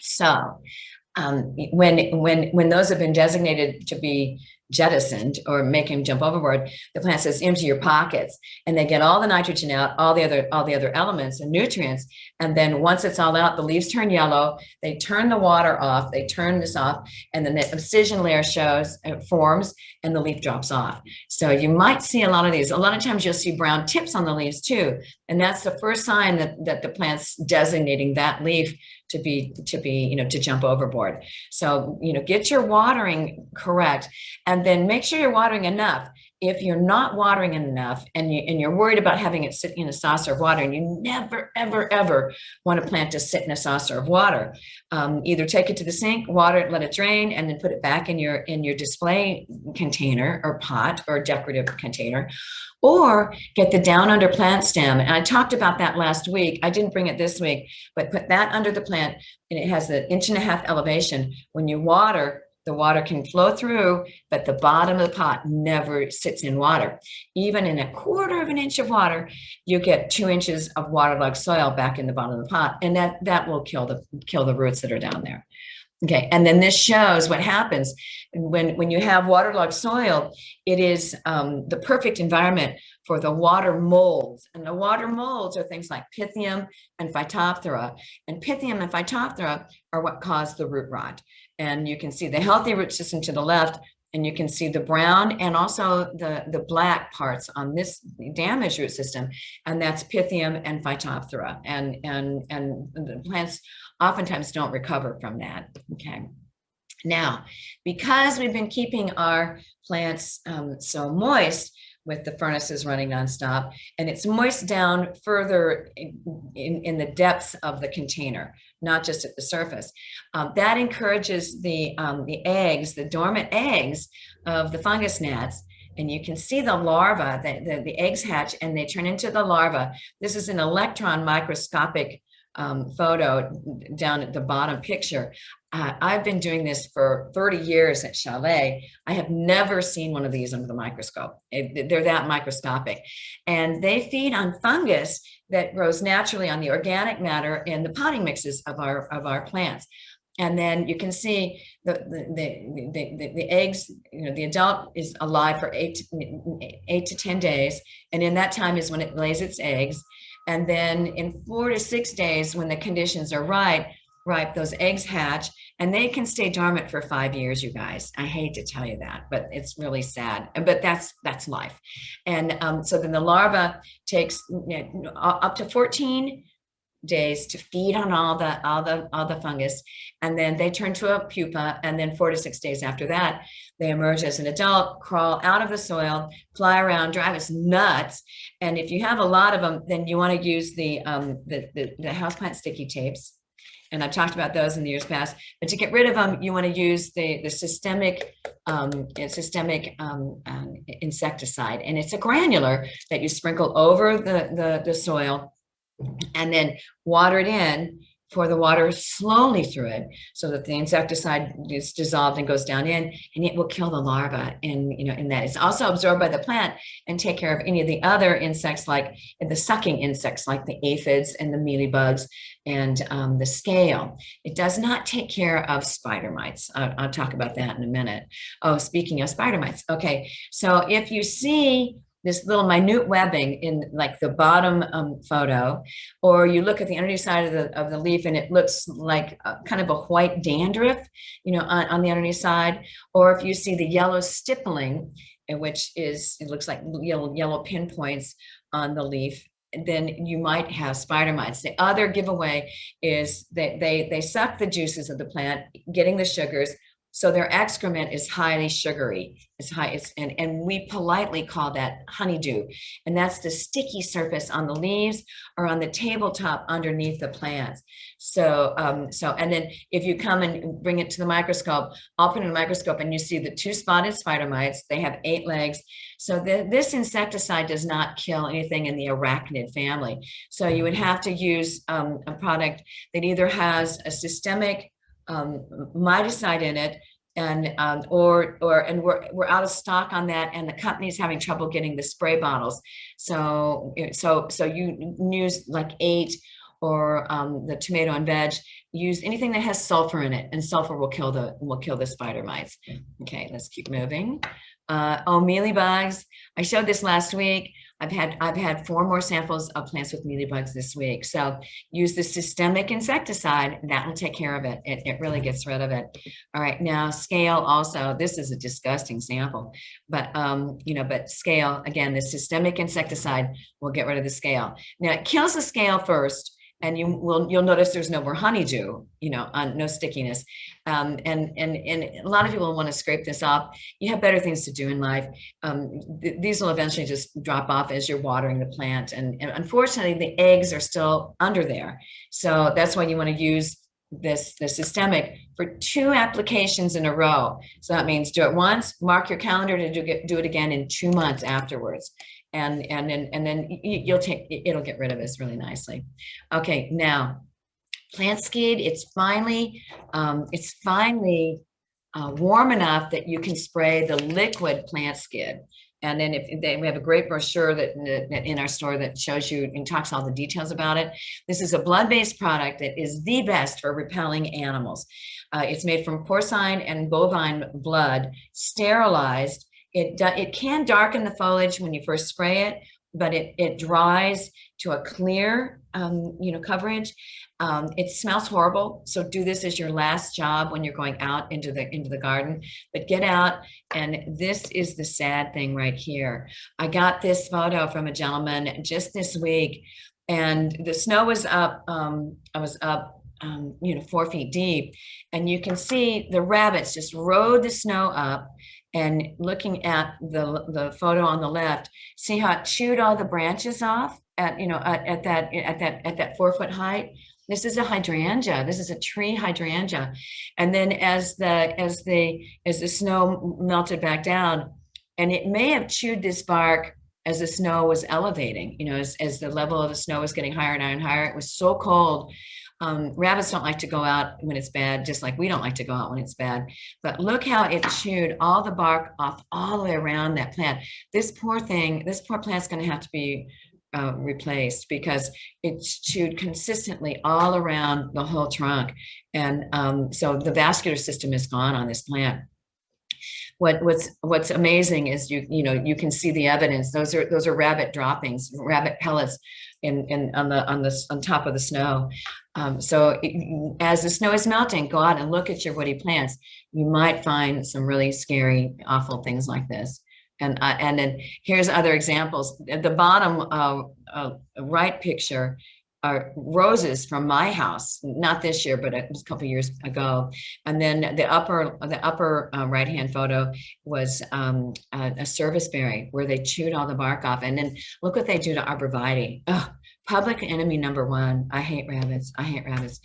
So when those have been designated to be jettisoned or make him jump overboard, the plant says empty your pockets, and they get all the nitrogen out, all the other elements and nutrients. And then once it's all out, the leaves turn yellow, they turn the water off, they turn this off, and then the abscission layer forms and the leaf drops off. So you might see a lot of these. A lot of times you'll see brown tips on the leaves too, and that's the first sign that the plant's designating that leaf to jump overboard. So, get your watering correct, and then make sure you're watering enough. If you're not watering enough and you're worried about having it sit in a saucer of water, and you never, ever, ever want a plant to sit in a saucer of water, either take it to the sink, water it, let it drain, and then put it back in your display container or pot or decorative container, or get the down under plant stem. And I talked about that last week. I didn't bring it this week, but put that under the plant, and it has an 1.5 inch elevation. When you water, the water can flow through, but the bottom of the pot never sits in water. Even in 1/4 inch of water, you get 2 inches of waterlogged soil back in the bottom of the pot, and that will kill the roots that are down there. Okay, and then this shows what happens when you have waterlogged soil. It is the perfect environment for the water molds. And the water molds are things like Pythium and Phytophthora. And Pythium and Phytophthora are what cause the root rot. And you can see the healthy root system to the left, and you can see the brown and also the black parts on this damaged root system, and that's Pythium and Phytophthora. And the plants oftentimes don't recover from that. Okay. Now, because we've been keeping our plants so moist with the furnaces running nonstop, and it's moist down further in the depths of the container, not just at the surface. That encourages the eggs, the dormant eggs of the fungus gnats. And you can see the larva, the eggs hatch, and they turn into the larva. This is an electron microscopic photo down at the bottom picture. I've been doing this for 30 years at Chalet. I have never seen one of these under the microscope. They're that microscopic. And they feed on fungus that grows naturally on the organic matter in the potting mixes of our plants. And then you can see the eggs, the adult is alive for 8 to 10 days. And in that time is when it lays its eggs. And then in 4 to 6 days, when the conditions are ripe, those eggs hatch, and they can stay dormant for 5 years, you guys. I hate to tell you that, but it's really sad. But that's life. And so then the larva takes up to 14 days to feed on all the fungus, and then they turn to a pupa, and then 4 to 6 days after that, they emerge as an adult, crawl out of the soil, fly around, drive us nuts. And if you have a lot of them, then you want to use the houseplant sticky tapes. And I've talked about those in the years past. But to get rid of them, you want to use the systemic insecticide, and it's a granular that you sprinkle over the soil, and then water it in. Pour the water slowly through it so that the insecticide is dissolved and goes down in, and it will kill the larva. And in that, it's also absorbed by the plant and take care of any of the other insects, like the sucking insects, like the aphids and the mealy bugs and the scale. It does not take care of spider mites. I'll talk about that in a minute. Oh, speaking of spider mites. Okay, so if you see this little minute webbing in like the bottom photo, or you look at the underneath side of the leaf and it looks like kind of a white dandruff, on the underneath side, or if you see the yellow stippling and which is, it looks like yellow pinpoints on the leaf, then you might have spider mites. The other giveaway is that they suck the juices of the plant, getting the sugars. So their excrement is highly sugary. And we politely call that honeydew. And that's the sticky surface on the leaves or on the tabletop underneath the plants. So, and then if you come and bring it to the microscope, I'll put it in a microscope and you see the 2 spotted spider mites. They have 8 legs. So this insecticide does not kill anything in the arachnid family. So you would have to use a product that either has a systemic miticide in it, and we're out of stock on that, and the company's having trouble getting the spray bottles. So you use like 8 or the tomato and veg. Use anything that has sulfur in it, and sulfur will kill the spider mites. Okay, let's keep moving. Mealy bugs. I showed this last week. I've had 4 more samples of plants with mealy bugs this week. So use the systemic insecticide, and that will take care of it. It really gets rid of it. All right, now scale also. This is a disgusting sample, but but scale, again, the systemic insecticide will get rid of the scale. Now it kills the scale first, and you'll notice there's no more honeydew, no stickiness. And a lot of people will want to scrape this off. You have better things to do in life. These will eventually just drop off as you're watering the plant. And unfortunately, the eggs are still under there. So that's why you want to use the systemic for 2 applications in a row. So that means do it once, mark your calendar to do it again in 2 months afterwards. And then it'll get rid of this really nicely. Okay, now plant skid. It's finally warm enough that you can spray the liquid plant skid. And then we have a great brochure that in our store that shows you and talks all the details about it. This is a blood-based product that is the best for repelling animals. It's made from porcine and bovine blood, sterilized. It can darken the foliage when you first spray it, but it dries to a clear, coverage. It smells horrible, so do this as your last job when you're going out into the garden. But get out, and this is the sad thing right here. I got this photo from a gentleman just this week, and the snow was up. I was up 4 feet deep, and you can see the rabbits just rode the snow up. And looking at the photo on the left, see how it chewed all the branches off at that 4 foot height. This is a hydrangea. This is a tree hydrangea. And then as the snow melted back down, and it may have chewed this bark as the snow was elevating, as the level of the snow was getting higher and higher and higher. It was so cold. Rabbits don't like to go out when it's bad, just like we don't like to go out when it's bad. But look how it chewed all the bark off all the way around that plant. This poor plant's going to have to be replaced because it's chewed consistently all around the whole trunk. And so the vascular system is gone on this plant. What's amazing is you can see the evidence. Those are rabbit droppings, rabbit pellets on top of the snow. As the snow is melting, go out and look at your woody plants. You might find some really scary, awful things like this. And then here's other examples. At the bottom right picture are roses from my house, not this year, but it was a couple years ago. And then the upper right-hand photo was a serviceberry where they chewed all the bark off. And then look what they do to Arborvitae. Ugh, public enemy number 1. I hate rabbits. I hate rabbits.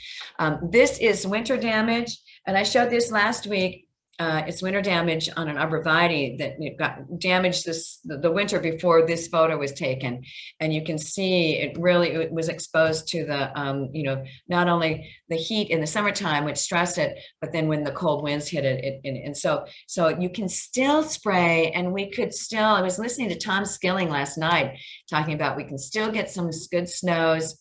This is winter damage, and I showed this last week. It's winter damage on an Arborvitae that got damaged the winter before this photo was taken. And you can see it was exposed to the, not only the heat in the summertime, which stressed it, but then when the cold winds hit it. And so you can still spray, and I was listening to Tom Skilling last night talking about we can still get some good snows,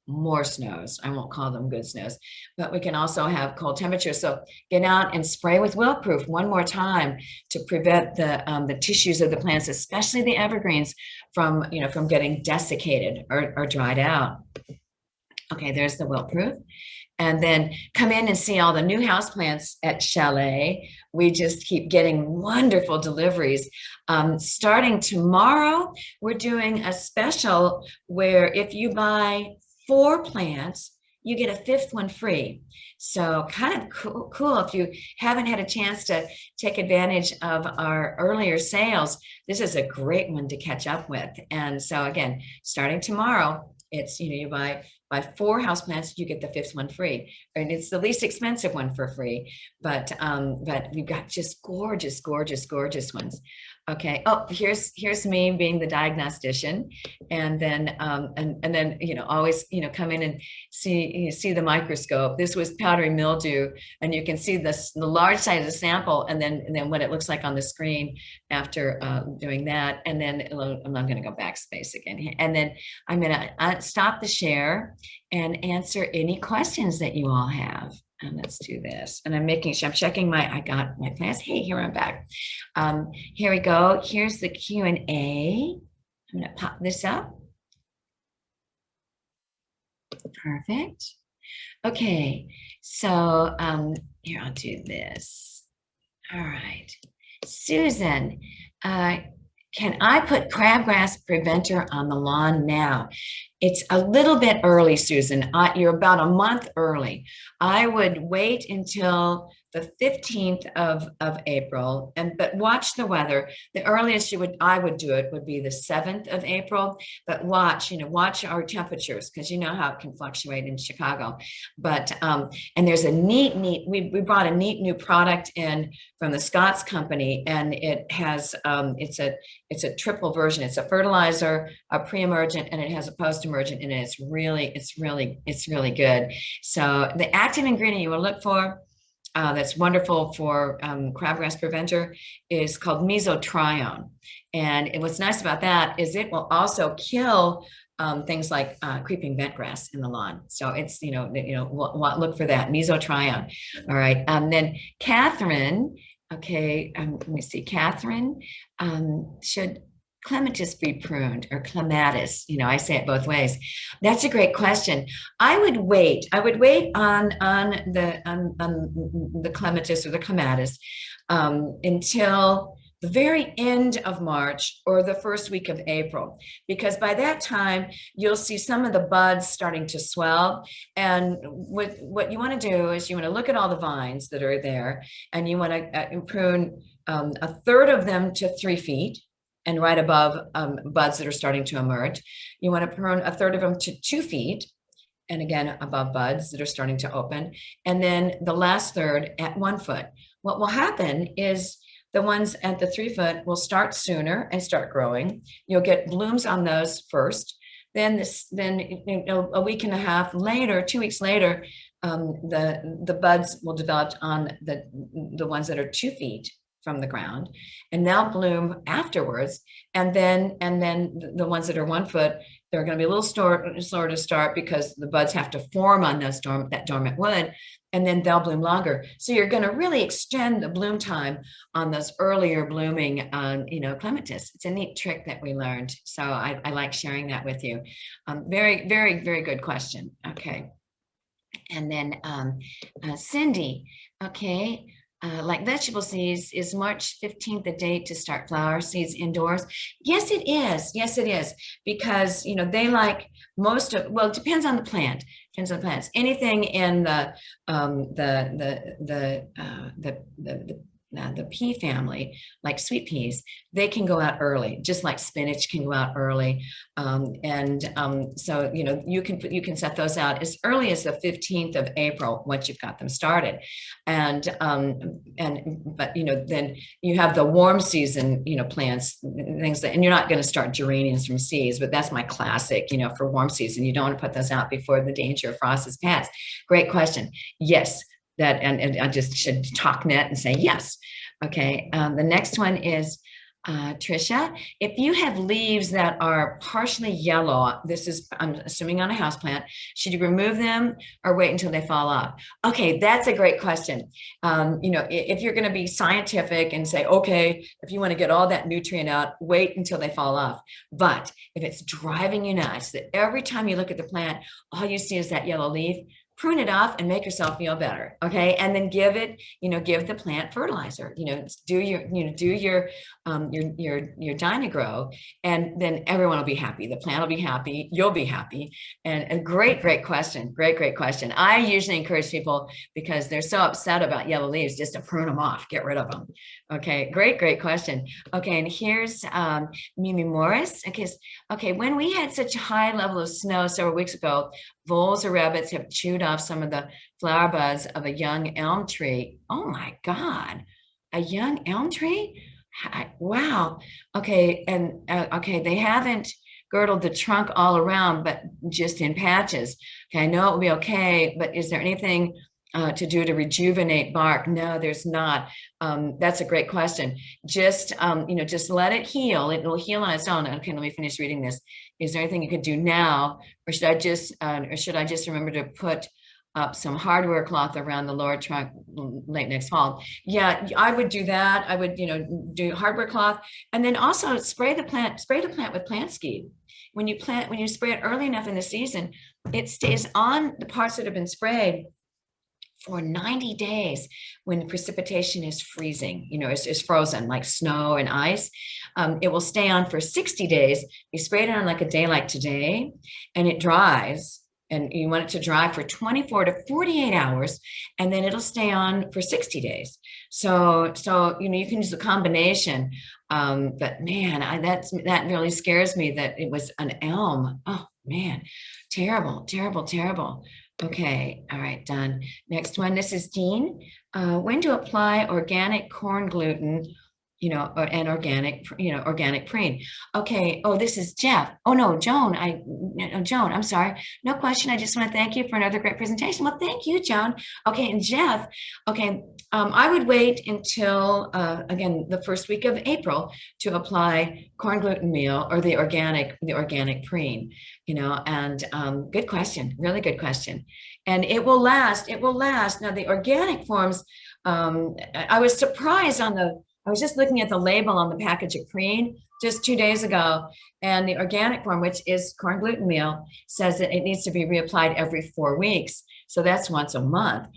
more snows. I won't call them good snows, but we can also have cold temperatures. So get out and spray with Wilt-Proof one more time to prevent the tissues of the plants, especially the evergreens, from getting desiccated or dried out. Okay, there's the Wilt-Proof. and then come in and see all the new houseplants at Chalet. We just keep getting wonderful deliveries. Starting tomorrow, we're doing a special where if you buy 4 plants, you get a 5th one free. So kind of cool if you haven't had a chance to take advantage of our earlier sales. This is a great one to catch up with. And so again, starting tomorrow, it's, you buy 4 houseplants, you get the 5th one free, and it's the least expensive one for free. But we've got just gorgeous, gorgeous, gorgeous ones. Okay. Oh, here's me being the diagnostician, and then and then always come in and see the microscope. This was powdery mildew, and you can see the large size of the sample, and then what it looks like on the screen after doing that. And then I'm going to go backspace again, and then I'm going to stop the share and answer any questions that you all have. And let's do this. And I'm making sure I'm checking I got my plans. Hey, here I'm back. Here we go. Here's the Q&A. I'm going to pop this up. Perfect. Okay. So here, I'll do this. All right. Susan, can I put crabgrass preventer on the lawn now? It's a little bit early, Susan. You're about a month early. I would wait until the 15th of April, but watch the weather. The earliest I would do it would be the 7th of April, but watch our temperatures, because you know how it can fluctuate in Chicago. But and there's a we brought a neat new product in from the Scott's company, and it has it's a triple version. It's a fertilizer, a pre-emergent, and it has a post-emergent in it. It's really good. So the active ingredient you will look for that's wonderful for crabgrass preventer is called mesotrione. And what's nice about that is it will also kill things like creeping bentgrass in the lawn. So it's, look for that, mesotrione. All right. Then Catherine, okay, let me see, Catherine, should clematis be pruned, or clematis? I say it both ways. That's a great question. I would wait on the clematis or the clematis until the very end of March or the first week of April, because by that time you'll see some of the buds starting to swell. And what you want to do is you want to look at all the vines that are there, and you want to prune 1/3 of them to 3 feet. And right above buds that are starting to emerge, you want to prune 1/3 of them to 2 feet, and again above buds that are starting to open, and then the last third at 1 foot. What will happen is the ones at the 3 foot will start sooner and start growing. You'll get blooms on those first. Then a week and a half later, 2 weeks later, the buds will develop on the ones that are 2 feet from the ground, and they'll bloom afterwards. And then the ones that are 1 foot, they're going to be a little slower to start because the buds have to form on that dormant wood, and then they'll bloom longer. So you're going to really extend the bloom time on those earlier blooming, clematis. It's a neat trick that we learned. So I like sharing that with you. Very, very, very good question. Okay. And then Cindy, okay. Like vegetable seeds, is March 15th the date to start flower seeds indoors? Yes, it is. Yes, it is. Because, they like it depends on the plant. Depends on the plants. Anything in the pea family, like sweet peas, they can go out early, just like spinach can go out early. So, you can set those out as early as the 15th of April once you've got them started. But then you have the warm season, plants, things and you're not going to start geraniums from seeds, but that's my classic, for warm season. You don't want to put those out before the danger of frost is past. Great question. Yes. And I just should talk net and say yes. Okay. The next one is Tricia. If you have leaves that are partially yellow, this is, I'm assuming on a houseplant, should you remove them or wait until they fall off? Okay, that's a great question. If you're going to be scientific and say, okay, if you want to get all that nutrient out, wait until they fall off. But if it's driving you nuts that every time you look at the plant, all you see is that yellow leaf, prune it off and make yourself feel better. Okay. And then give it, give the plant fertilizer, do your Dynagrow, and then everyone will be happy. The plant will be happy. You'll be happy. And a great question. Great question. I usually encourage people, because they're so upset about yellow leaves, just to prune them off, get rid of them. Okay. Great question. Okay. And here's Mimi Morris. Okay. When we had such a high level of snow several weeks ago, voles or rabbits have chewed off some of the flower buds of a young elm tree. Oh my God, a young elm tree? Wow. Okay. And okay, they haven't girdled the trunk all around, but just in patches. Okay, I know it will be okay, but is there anything to do to rejuvenate bark? No, there's not. That's a great question. Just just let it heal. It will heal on its own. Okay, let me finish reading this. Is there anything you could do now, or should I just remember to put up some hardware cloth around the lower trunk late next fall? Yeah, I would do that. I would, do hardware cloth, and then also spray the plant with plant seed. When you spray it early enough in the season, it stays on the parts that have been sprayed for 90 days when precipitation is freezing, is frozen like snow and ice. It will stay on for 60 days. You spray it on like a day like today, and it dries. And you want it to dry for 24 to 48 hours, and then it'll stay on for 60 days. So you can use a combination. But man, that really scares me that it was an elm. Oh man, terrible. Okay, all right, done. Next one, this is Dean. When to apply organic corn gluten, and organic preen. Okay. Oh, this is Jeff. Oh no, Joan. Joan, I'm sorry. No question. I just want to thank you for another great presentation. Well, thank you, Joan. Okay, and Jeff. Okay, I would wait until again the first week of April to apply corn gluten meal or the organic preen. And good question. Really good question. And it will last. Now the organic forms. I was surprised I was just looking at the label on the package of preen just 2 days ago, and the organic form, which is corn gluten meal, says that it needs to be reapplied every 4 weeks. So that's once a month.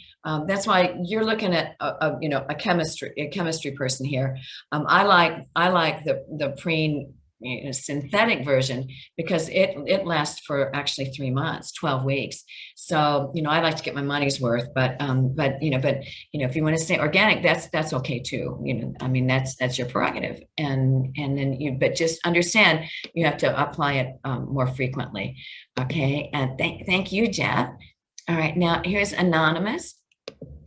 That's why you're looking at a chemistry person here. I like the preen synthetic version because it lasts for actually 3 months, 12 weeks. So I like to get my money's worth, but if you want to stay organic, that's okay too. That's your prerogative, and then but just understand you have to apply it more frequently. Okay, and thank you, Jeff. All right, now here's Anonymous.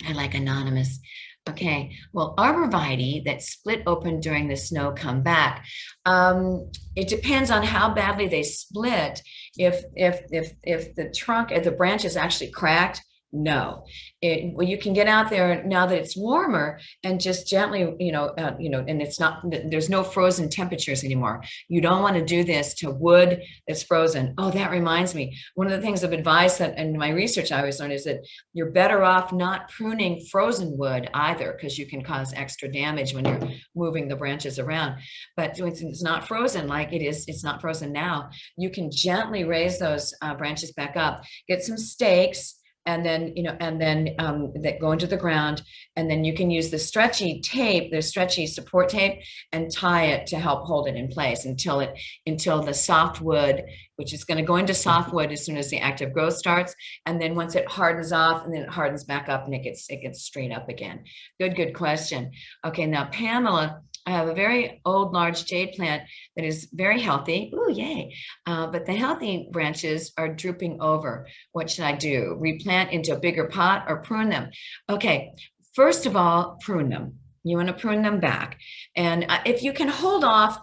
I like Anonymous. Okay, well, Arborvitae that split open during the snow come back. It depends on how badly they split. If the trunk, if the branch is actually cracked, no. You can get out there now that it's warmer and just gently, and it's not, there's no frozen temperatures anymore. You don't want to do this to wood that's frozen. Oh, that reminds me. One of the things of advice that in my research I always learned is that you're better off not pruning frozen wood either, because you can cause extra damage when you're moving the branches around. But it's not frozen like it is. It's not frozen now. You can gently raise those branches back up. Get some stakes. And then, that go into the ground, and then you can use the stretchy tape, the stretchy support tape, and tie it to help hold it in place until the soft wood, which is going to go into soft wood as soon as the active growth starts. And then once it hardens off, and then it hardens back up, and it gets straight up again. Good question. Okay, now Pamela, I have a very old, large jade plant that is very healthy. Ooh, yay. But the healthy branches are drooping over. What should I do? Replant into a bigger pot or prune them? Okay, first of all, prune them. You want to prune them back. And if you can hold off,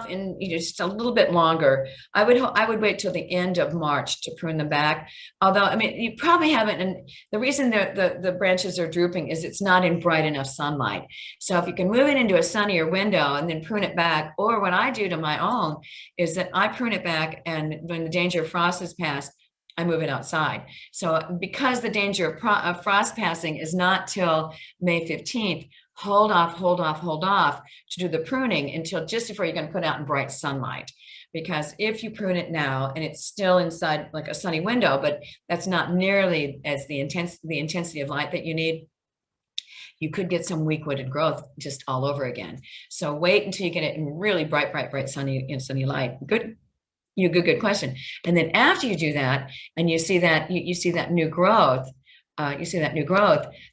in just a little bit longer, I would wait till the end of March to prune them back. Although, you probably haven't, and the reason the branches are drooping is it's not in bright enough sunlight. So if you can move it into a sunnier window and then prune it back, or what I do to my own is that I prune it back, and when the danger of frost has passed, I move it outside. So because the danger of frost passing is not till May 15th, hold off to do the pruning until just before you're going to put out in bright sunlight. because if you prune it now and it's still inside like a sunny window, but that's not nearly as the intensity of light that you need, you could get some weak-wooded growth just all over again. So wait until you get it in really bright, sunny light. Good question. And then after you do that, and you see that you see that new growth,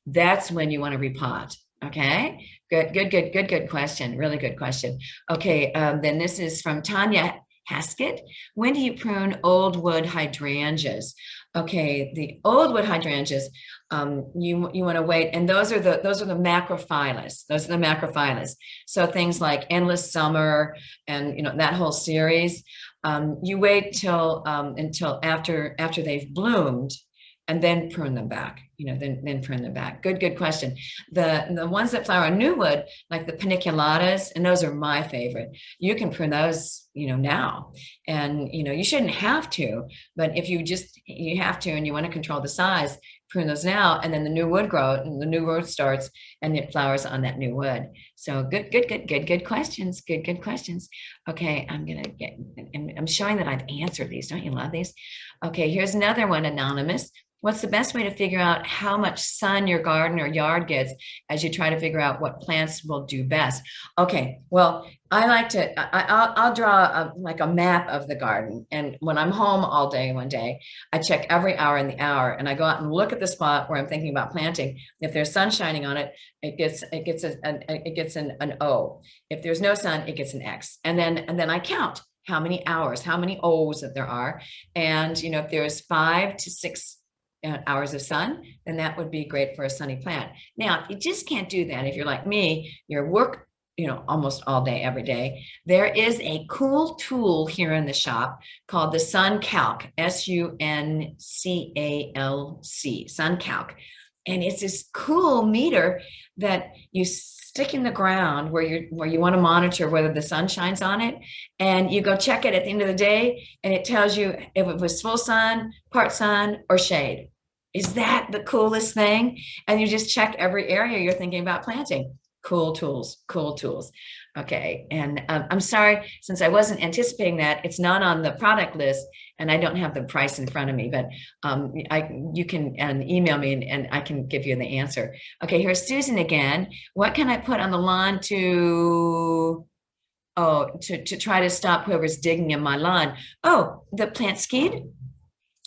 that's when you want to repot. Okay, good question. Really good question. Okay, then this is from Tanya Haskett. When do you prune old wood hydrangeas? Okay, the old wood hydrangeas, you want to wait, and those are the macrophyllus. Those are the macrophyllus. So things like Endless Summer and that whole series. You wait till until after they've bloomed, and then prune them back. Then prune them back. Good question. The ones that flower on new wood, like the paniculatas, and those are my favorite. You can prune those, now, and you shouldn't have to, but if you have to, and you want to control the size, prune those now, and then the new growth starts, and it flowers on that new wood. So good questions. Good questions. Okay, I'm showing that I've answered these. Don't you love these? Okay, here's another one, anonymous. What's the best way to figure out how much sun your garden or yard gets as you try to figure out what plants will do best? Okay, well, I like to, I'll draw like a map of the garden. And when I'm home all day, one day, I check every hour in the hour, and I go out and look at the spot where I'm thinking about planting. If there's sun shining on it, it gets an O. If there's no sun, it gets an X. And then I count how many hours, how many O's that there are. And, if there's 5 to 6 hours of sun, then that would be great for a sunny plant. Now, you just can't do that if you're like me, you work, almost all day, every day. There is a cool tool here in the shop called the Sun Calc, SUNCALC, Sun Calc. And it's this cool meter that you stick in the ground where you want to monitor whether the sun shines on it, and you go check it at the end of the day, and it tells you if it was full sun, part sun, or shade. Is that the coolest thing? And you just check every area you're thinking about planting. Cool tools. Okay, and I'm sorry, since I wasn't anticipating that, it's not on the product list, and I don't have the price in front of me, but you can email me and I can give you the answer. Okay, here's Susan again. What can I put on the lawn to try to stop whoever's digging in my lawn? Oh, the plant skeed.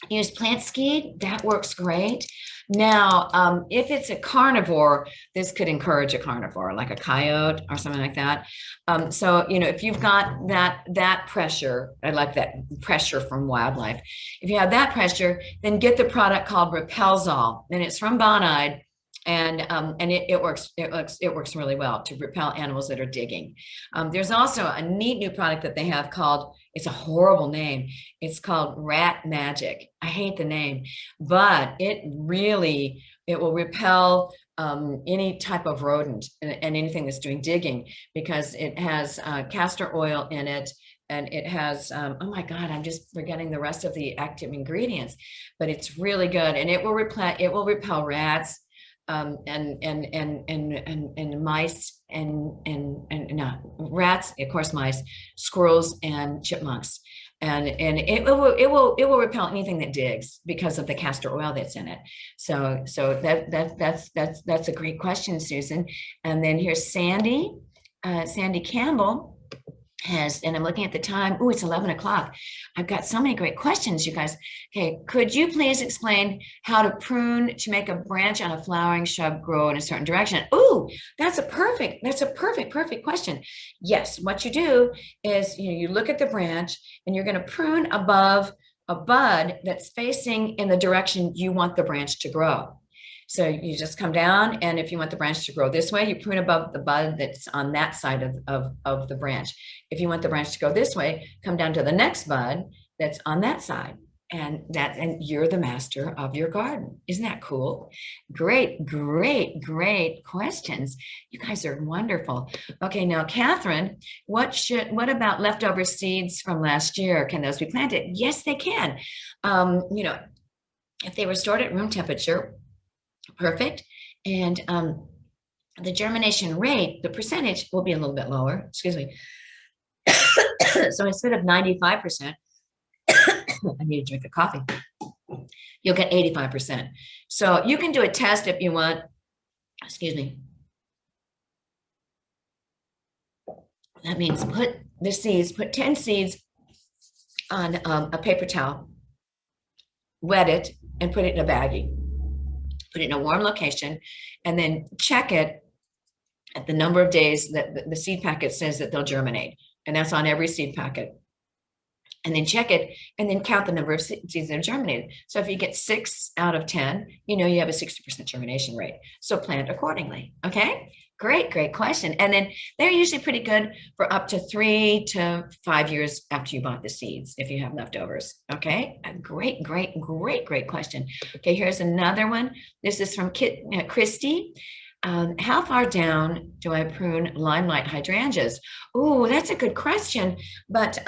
Use plant skeed. That works great. Now, if it's a carnivore, this could encourage a carnivore, like a coyote or something like that. So, if you've got that pressure, I like that pressure from wildlife. If you have that pressure, then get the product called Repelzol, and it's from Bonide. And it works really well to repel animals that are digging. There's also a neat new product that they have called, it's a horrible name, it's called Rat Magic. I hate the name, but it will repel any type of rodent and anything that's doing digging, because it has castor oil in it. And it has, oh my God, I'm just forgetting the rest of the active ingredients, but it's really good, and it will repel rats, and mice, and rats, of course, mice, squirrels, and chipmunks, and it will repel anything that digs because of the castor oil that's in it. So that's a great question, Susan. And then here's Sandy Campbell. And I'm looking at the time. Oh, it's 11 o'clock. I've got so many great questions, you guys. Okay, could you please explain how to prune to make a branch on a flowering shrub grow in a certain direction? Oh, that's a perfect question. Yes, what you do is you look at the branch, and you're going to prune above a bud that's facing in the direction you want the branch to grow. So you just come down, and if you want the branch to grow this way, you prune above the bud that's on that side of the branch. If you want the branch to go this way, come down to the next bud that's on that side. And you're the master of your garden. Isn't that cool? Great questions. You guys are wonderful. Okay, now Catherine, what about leftover seeds from last year? Can those be planted? Yes, they can. If they were stored at room temperature, perfect. And the germination rate, the percentage, will be a little bit lower. Excuse me. So instead of 95%, I need to drink a coffee, you'll get 85%. So you can do a test if you want. Excuse me. That means put 10 seeds on a paper towel, wet it, and put it in a baggie. Put it in a warm location, and then check it at the number of days that the seed packet says that they'll germinate. And that's on every seed packet. And then check it, and then count the number of seeds that are germinated. So if you get 6 out of 10, you know you have a 60% germination rate. So plant accordingly. Okay, great question. And then they're usually pretty good for up to 3 to 5 years after you bought the seeds, if you have leftovers. Okay, a great question. Okay, here's another one. This is from Christy. How far down do I prune limelight hydrangeas? Oh, that's a good question. But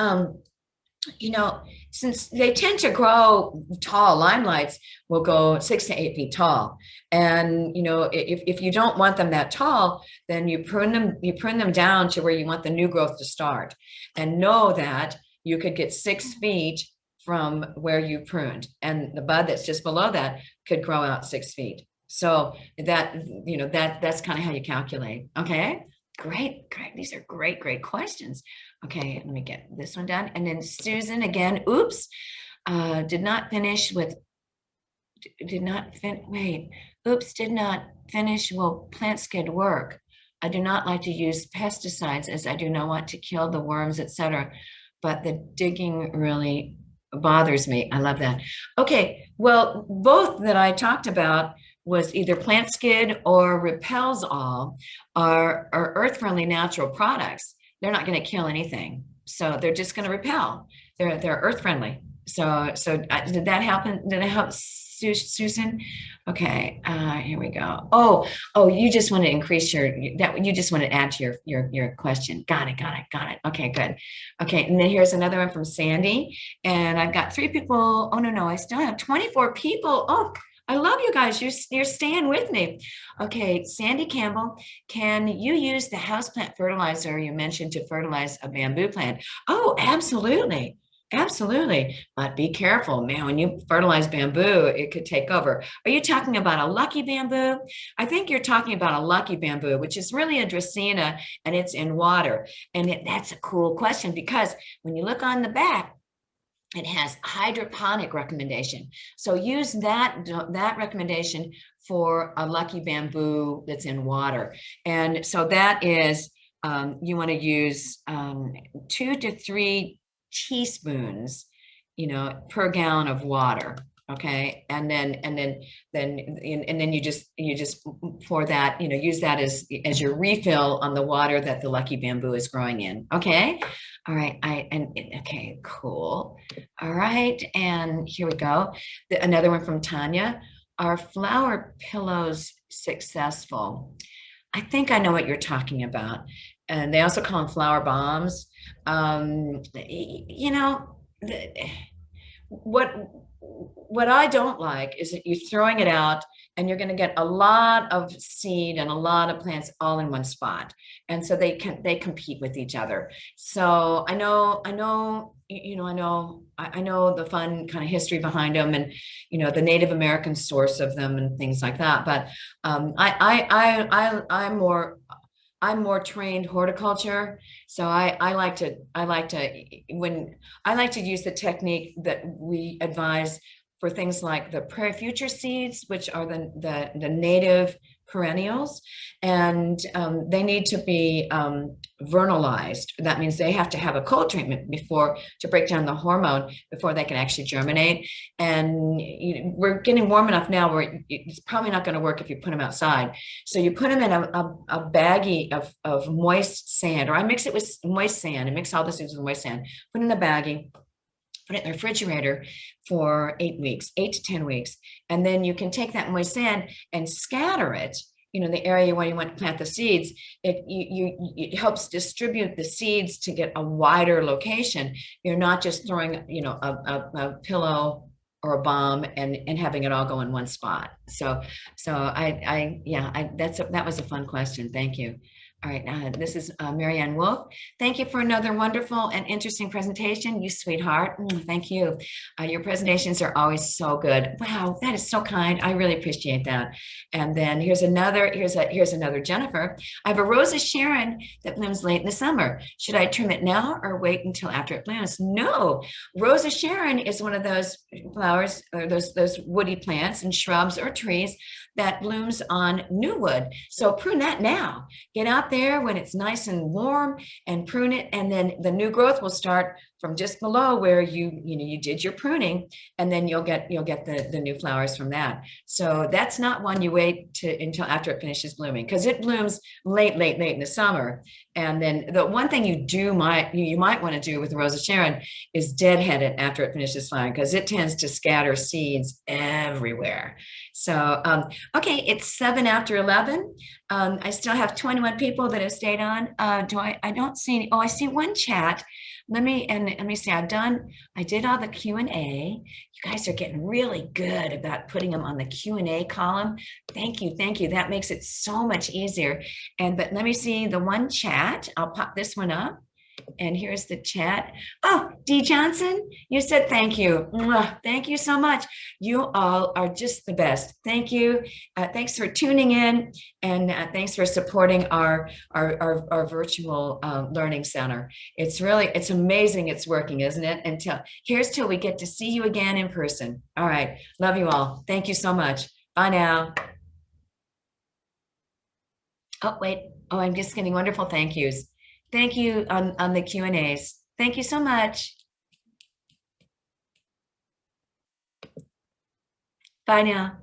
you know, since they tend to grow tall, limelights will go 6 to 8 feet tall. And, you know, if you don't want them that tall, then you prune them down to where you want the new growth to start. And know that you could get 6 feet from where you pruned, and the bud that's just below that could grow out 6 feet. So that, you know, that's kind of how you calculate. Okay. Great. These are great questions. Okay, let me get this one done. And then Susan again, oops, did not finish. Will plant skid work? I do not like to use pesticides as I do not want to kill the worms, etc. But the digging really bothers me. I love that. Okay, well, both that I talked about was either plant skid or repels all are earth-friendly natural products. They're not going to kill anything, so they're just going to repel. They're earth-friendly. So did that happen? Did it help, Susan? Okay, here we go. Oh, you just want to increase you just want to add to your question. Got it. Okay, good. Okay, and then here's another one from Sandy, and I've got 3 people. Oh no, I still have 24 people. Oh, I love you guys. You're staying with me. Okay, Sandy Campbell, can you use the houseplant fertilizer you mentioned to fertilize a bamboo plant? Oh, absolutely. But be careful, man. When you fertilize bamboo, it could take over. Are you talking about a lucky bamboo? I think you're talking about a lucky bamboo, which is really a Dracaena, and it's in water. And that's a cool question, because when you look on the back, it has hydroponic recommendation. So use that recommendation for a lucky bamboo that's in water. And so that is, you want to use 2 to 3 teaspoons, you know, per gallon of water. Okay, and then you just pour that, you know, use that as your refill on the water that the lucky bamboo is growing in. Okay, all right, okay, cool. All right, and here we go. Another one from Tanya. Are flower pillows successful? I think I know what you're talking about. And they also call them flower bombs. You know, what I don't like is that you're throwing it out and you're going to get a lot of seed and a lot of plants all in one spot. And so they compete with each other. So I know the fun kind of history behind them, and, you know, the Native American source of them and things like that. But I'm more trained horticulture, so I like to use the technique that we advise for things like the Prairie Future seeds, which are the native perennials, and they need to be vernalized. That means they have to have a cold treatment to break down the hormone before they can actually germinate. And we're getting warm enough now where it's probably not going to work if you put them outside. So you put them in a baggie of moist sand, or I mix it with moist sand and mix all the seeds with moist sand, put it in a baggie, put it in the refrigerator for 8 to 10 weeks. And then you can take that moist sand and scatter it, you know, the area where you want to plant the seeds. It helps distribute the seeds to get a wider location. You're not just throwing, you know, a pillow or a bomb and having it all go in one spot. So that was a fun question. Thank you. All right, this is Marianne Wolf. Thank you for another wonderful and interesting presentation, you sweetheart. Thank you. Your presentations are always so good. Wow, that is so kind. I really appreciate that. And then here's another Jennifer. I have a Rosa Sharon that blooms late in the summer. Should I trim it now or wait until after it blooms? No, Rosa Sharon is one of those flowers or those woody plants and shrubs or trees that blooms on new wood. So prune that now. Get out there when it's nice and warm and prune it, and then the new growth will start from just below where you did your pruning, and then you'll get the new flowers from that. So that's not one you wait until after it finishes blooming, because it blooms late in the summer. And then the one thing you might want to do with Rosa Sharon is deadhead it after it finishes flowering, because it tends to scatter seeds everywhere. So okay, it's 7 after 11. I still have 21 people that have stayed on. I don't see any. Oh, I see one chat. Let me see. I did all the Q&A. You guys are getting really good about putting them on the Q&A column. Thank you. That makes it so much easier. But let me see the one chat. I'll pop this one up. And here's the chat. Oh, Dee Johnson, you said thank you. Thank you so much. You all are just the best. Thank you. Thanks for tuning in, and thanks for supporting our virtual learning center. It's amazing it's working, isn't it? Here's till we get to see you again in person. All right. Love you all. Thank you so much. Bye now. Oh, wait. Oh, I'm just getting wonderful thank yous. Thank you on the Q&As. Thank you so much. Bye now.